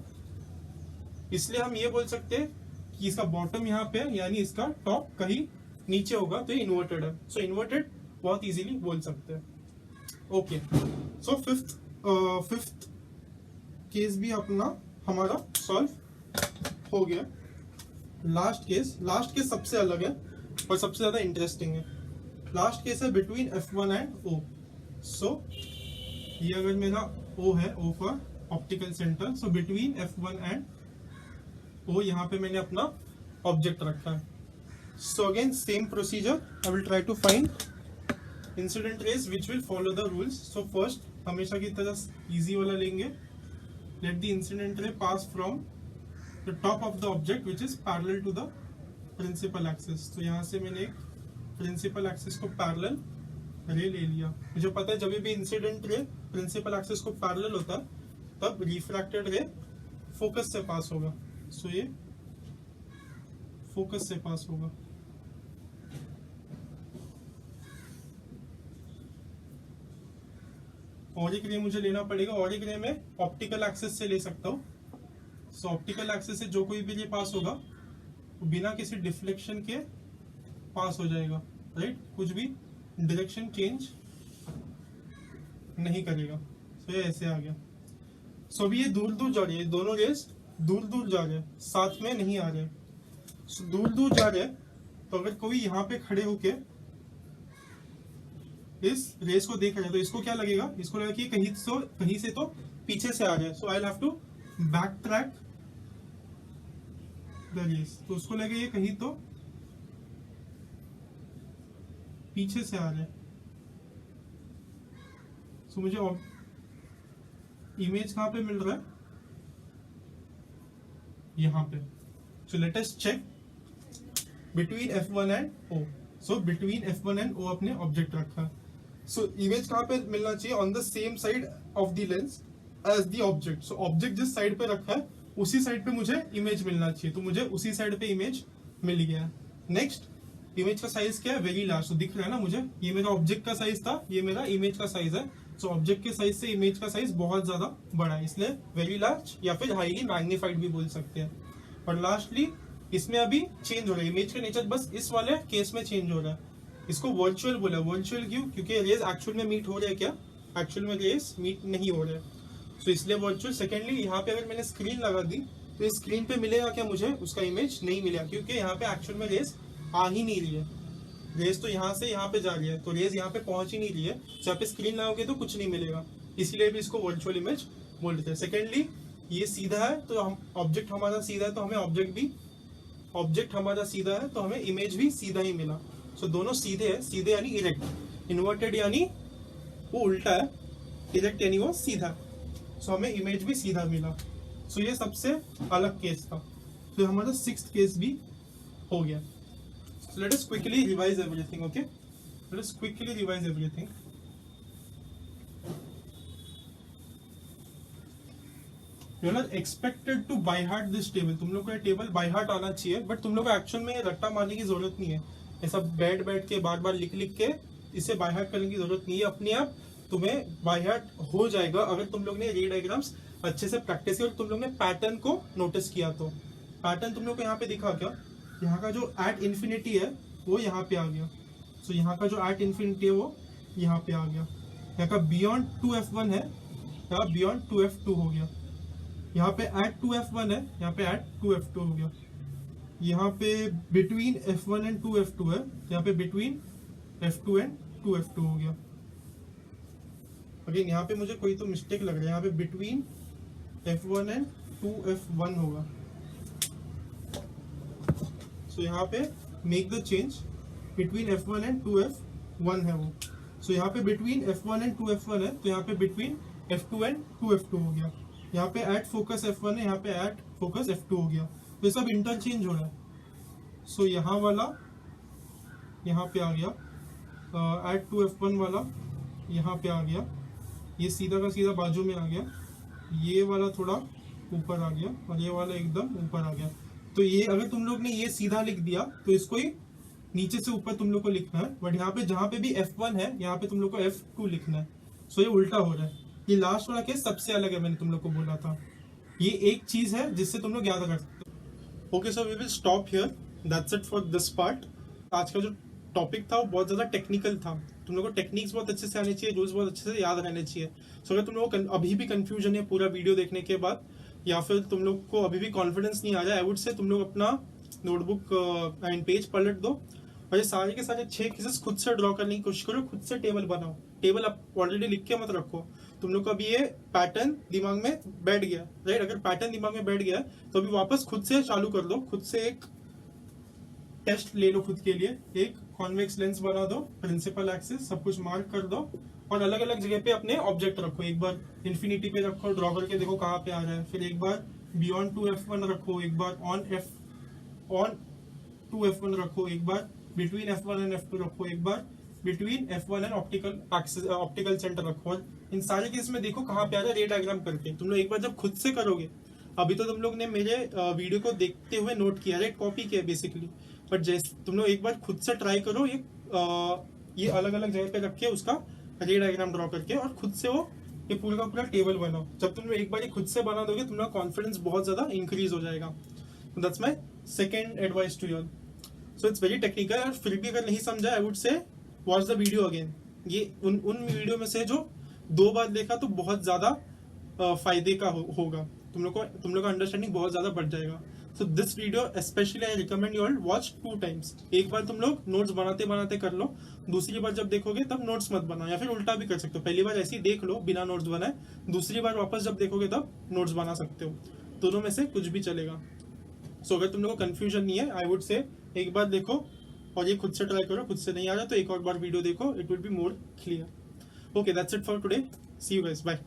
इसलिए हम ये बोल सकते हैं कि इसका बॉटम यहाँ पे है, यानी इसका टॉप कहीं नीचे होगा, तो ये इन्वर्टेड है। सो इन्वर्टेड बहुत इजीली बोल सकते हैं। ओके, सो फिफ्थ केस भी अपना हमारा सॉल्व हो गया। लास्ट केस सबसे अलग है और सबसे ज्यादा इंटरेस्टिंग है। लास्ट केस है between F1 and O। So ये अगर मेरा O है, O for optical centre, so between F1 and O यहाँ पे मैंने अपना ऑब्जेक्ट रखा है। So again same procedure, I will try to find incident rays which will follow the rules. So first हमेशा की तरह इजी वाला लेंगे। Late the incident ray pass from the top of the object which is parallel to the principal axis. तो यहाँ से मैंने एक प्रिंसिपल एक्सिस को पैरेलल रे ले लिया। मुझे पता है जब भी इंसिडेंट रे प्रिंसिपल एक्सिस को पैरेलल होता है तब रिफ्रैक्टेड रे फोकस से पास होगा। सो ये फोकस से पास होगा। और एक रे मुझे लेना पड़ेगा, और एक रे में ऑप्टिकल एक्सिस से ले सकता हूँ। सो ऑप्टिकल एक्सिस से जो कोई भी रे पास होगा वो बिना किसी डिफ्लेक्शन के पास हो जाएगा, राइट? कुछ भी डायरेक्शन चेंज नहीं करेगा। सो ये ऐसे आ गया। सो अभी ये दूर दूर जा रही है, दोनों रेस दूर दूर जा रहे हैं, साथ में नहीं आ रहे। सो दूर दूर जा रहे हैं, तो अगर कोई यहाँ पे खड़े होके इस रेस को देख रहा है तो इसको क्या लगेगा? इसको लगेगा कि कहीं से तो पीछे से आ रहा है। So I will have to backtrack the rays. तो उसको लगेगा ये कहीं तो पीछे से आ रहा है। सो मुझे इमेज कहां पे मिल रहा है? यहां पे। So let us check between F1 and O। So between F1 and O अपने ऑब्जेक्ट रखा। सो इमेज कहां पे मिलना चाहिए? On the same side of the lens as the object. So object जिस साइड पे रखा है उसी साइड पे मुझे इमेज मिलना चाहिए, तो मुझे उसी साइड पे इमेज मिल गया। नेक्स्ट, इमेज का साइज क्या है? Very large. तो दिख रहा है ना मुझे, ये मेरा ऑब्जेक्ट का साइज था, ये मेरा इमेज का साइज है। सो ऑब्जेक्ट के साइज से इमेज का साइज बहुत ज्यादा बड़ा है, इसलिए वेरी लार्ज या फिर हाईली मैग्नीफाइड भी बोल सकते हैं। और लास्टली इसमें अभी चेंज हो रहा है, इमेज का नेचर बस इस वाले केस में चेंज हो रहा है। इसको वर्चुअल बोला। वर्चुअल क्यों? क्योंकि रेज एक्चुअल में मीट हो रहा है क्या? एक्चुअल में रेज मीट नहीं हो रहा है, सो इसलिए वर्चुअल। सेकेंडली यहाँ पे अगर मैंने स्क्रीन लगा दी तो इस स्क्रीन पे मिलेगा क्या मुझे? उसका इमेज नहीं मिलेगा, क्योंकि यहाँ पे एक्चुअल में रेज आ ही नहीं रही है। रेज तो यहाँ से यहाँ पे जा रही है, तो रेज यहाँ पे पहुंच ही नहीं रही है। यहाँ पे स्क्रीन लगाओगे तो कुछ नहीं मिलेगा, इसीलिए भी इसको वर्चुअल इमेज बोलते हैं। सेकेंडली ये सीधा है, तो हम ऑब्जेक्ट हमारा सीधा है तो हमें ऑब्जेक्ट हमारा सीधा है तो हमें इमेज भी सीधा ही मिला। सो दोनों सीधे है, सीधे यानी इरेक्ट, इन्वर्टेड यानी वो उल्टा है, इरेक्ट यानी वो सीधा। सो हमें इमेज भी सीधा मिला। सो ये सबसे अलग केस था। तो हमारा सिक्स्थ केस भी हो गया। So let us quickly revise everything, okay? Let us quickly revise everything. You are expected to by heart this table. तुम लोग को ये टेबल बाय हार्ट आना चाहिए, बट तुम लोग को एक्चुअल में रट्टा मारने की जरूरत नहीं है। ऐसा बैठ के बार बार लिख के इसे बाय हार्ट करने की जरूरत नहीं है। अपने आप तुम्हें बाय हार्ट हो जाएगा अगर तुम लोग ने रे डायग्राम्स अच्छे से प्रैक्टिस किया और तुम लोग ने पैटर्न को नोटिस किया। तो पैटर्न तुम लोग को यहाँ पे दिखा क्या? यहाँ का जो एट इन्फिनिटी है वो यहाँ पे आ गया। सो यहाँ का जो एट इन्फिनिटी है वो यहाँ पे आ गया। यहाँ का बियॉन्ड 2F1 है, यहाँ बियॉन्ड 2F2 हो गया। यहाँ पे एट 2F1 है, यहाँ पे एट 2F2 हो गया। यहाँ पे बिटवीन F1 एंड 2F2 है, यहाँ पे बिटवीन F2 एंड 2F2 हो गया। अगेन यहाँ पे मुझे कोई तो मिस्टेक लग रहा है, यहाँ पे बिटवीन F1 एंड 2F1 होगा। सो यहाँ पे make the change between F1 and 2F1 है वो। सो यहाँ पे बिटवीन F1 एंड 2F1 है, तो यहाँ पे बिटवीन F2 एंड 2F2 हो गया। यहाँ पे एट फोकस F1 है, यहाँ पे एट फोकस F2 हो गया। तो ये सब इंटरचेंज हो रहा है। सो यहाँ वाला यहाँ पे आ गया, एट 2F1 वाला यहाँ पे आ गया, ये सीधा का सीधा बाजू में आ गया, ये वाला थोड़ा ऊपर आ गया और ये वाला एकदम ऊपर आ गया। तो ये अगर तुम लोग ने ये सीधा लिख दिया तो इसको ही नीचे से ऊपर तुम लोग को लिखना है, बट यहाँ पे जहाँ पे भी F1 है यहाँ पे तुम लोग को F2 लिखना है। सो ये उल्टा हो रहा है। ये लास्ट वाला केस सबसे अलग है, मैंने तुम लोग को बोला था। ये एक चीज है जिससे तुम लोग याद रख सकते हो। Okay so we will stop here, that's it for this part. आज का जो टॉपिक था वो बहुत ज्यादा टेक्निकल था। तुम लोग को टेक्निक्स बहुत अच्छे से आने चाहिए, रूल्स बहुत अच्छे से याद रहने चाहिए। सो अगर तुम लोग को अभी भी कंफ्यूजन है पूरा वीडियो देखने के बाद, या फिर तुम लोग को अभी भी कॉन्फिडेंस नहीं आ रहा है, आई वुड से तुम लोग अपना नोटबुक एंड पेज पलट दो और ये सारे के सारे 6 केसेस खुद से ड्रॉ करने की कोशिश करो, खुद से टेबल बनाओ। टेबल आप ऑलरेडी लिख के मत रखो। तुम लोग को अभी ये पैटर्न दिमाग में बैठ गया, राइट? अगर पैटर्न दिमाग में बैठ गया तो अभी वापस खुद से चालू कर दो, खुद से एक टेस्ट ले लो खुद के लिए। एक कॉन्वेक्स लेंस बना दो, प्रिंसिपल एक्सिस सब कुछ मार्क कर दो और अलग अलग जगह पे अपने ऑब्जेक्ट रखो। एक बार इन्फिनिटी पे रखो, ड्रॉ करके देखो कहाँ पे आ रहा है। फिर एक बार बियॉन्ड टू F1 रखो, एक बार ऑन टू F1 रखो, एक बार बिटवीन F1 एंड F2 रखो, एक बार between F1 and optical centre रखो। और इन सारे केस में देखो कहाँ पे आ रहा है, रे डायग्राम करके। तुम लोग एक बार जब खुद से करोगे, अभी तो तुम लोग ने मेरे वीडियो को देखते हुए नोट किया, राइट? कॉपी किया बेसिकली, बट जैसे तुम लोग एक बार खुद से ट्राई करो, ये अलग अलग जगह पे रख के उसका रे डायग्राम ड्रॉ करके और खुद से वो ये पूरा का पूरा टेबल बनाओ। जब तुम लोग एक बार ये खुद से बना दोगे, तुम्हारा कॉन्फिडेंस बहुत ज्यादा इंक्रीज हो जाएगा। That's my second advice to you. So it's very technical, और फिर भी अगर नहीं समझा, I would say watch the video again. ये उन वीडियो में से जो 2 बार देखा तो बहुत ज्यादा फायदे का होगा। तुम लोग का अंडरस्टैंडिंग बहुत ज्यादा बढ़ जाएगा। So this video specially I recommend you all watch 2 times. एक बार तुम लोग नोट्स बनाते बनाते कर लो, दूसरी बार जब देखोगे तब नोट्स मत बनाओ, या फिर उल्टा भी कर सकते हो। पहली बार ऐसे ही देख लो बिना नोट्स बनाए, दूसरी बार वापस जब देखोगे तब नोट्स बना सकते हो। दोनों में से कुछ भी चलेगा। सो अगर तुम लोग को कंफ्यूजन नहीं है, आई वुड से एक बार देखो और ये खुद से ट्राई करो। खुद से नहीं आ रहा तो एक और बार वीडियो देखो, it will be more clear. Okay, that's it for today, see you guys, bye.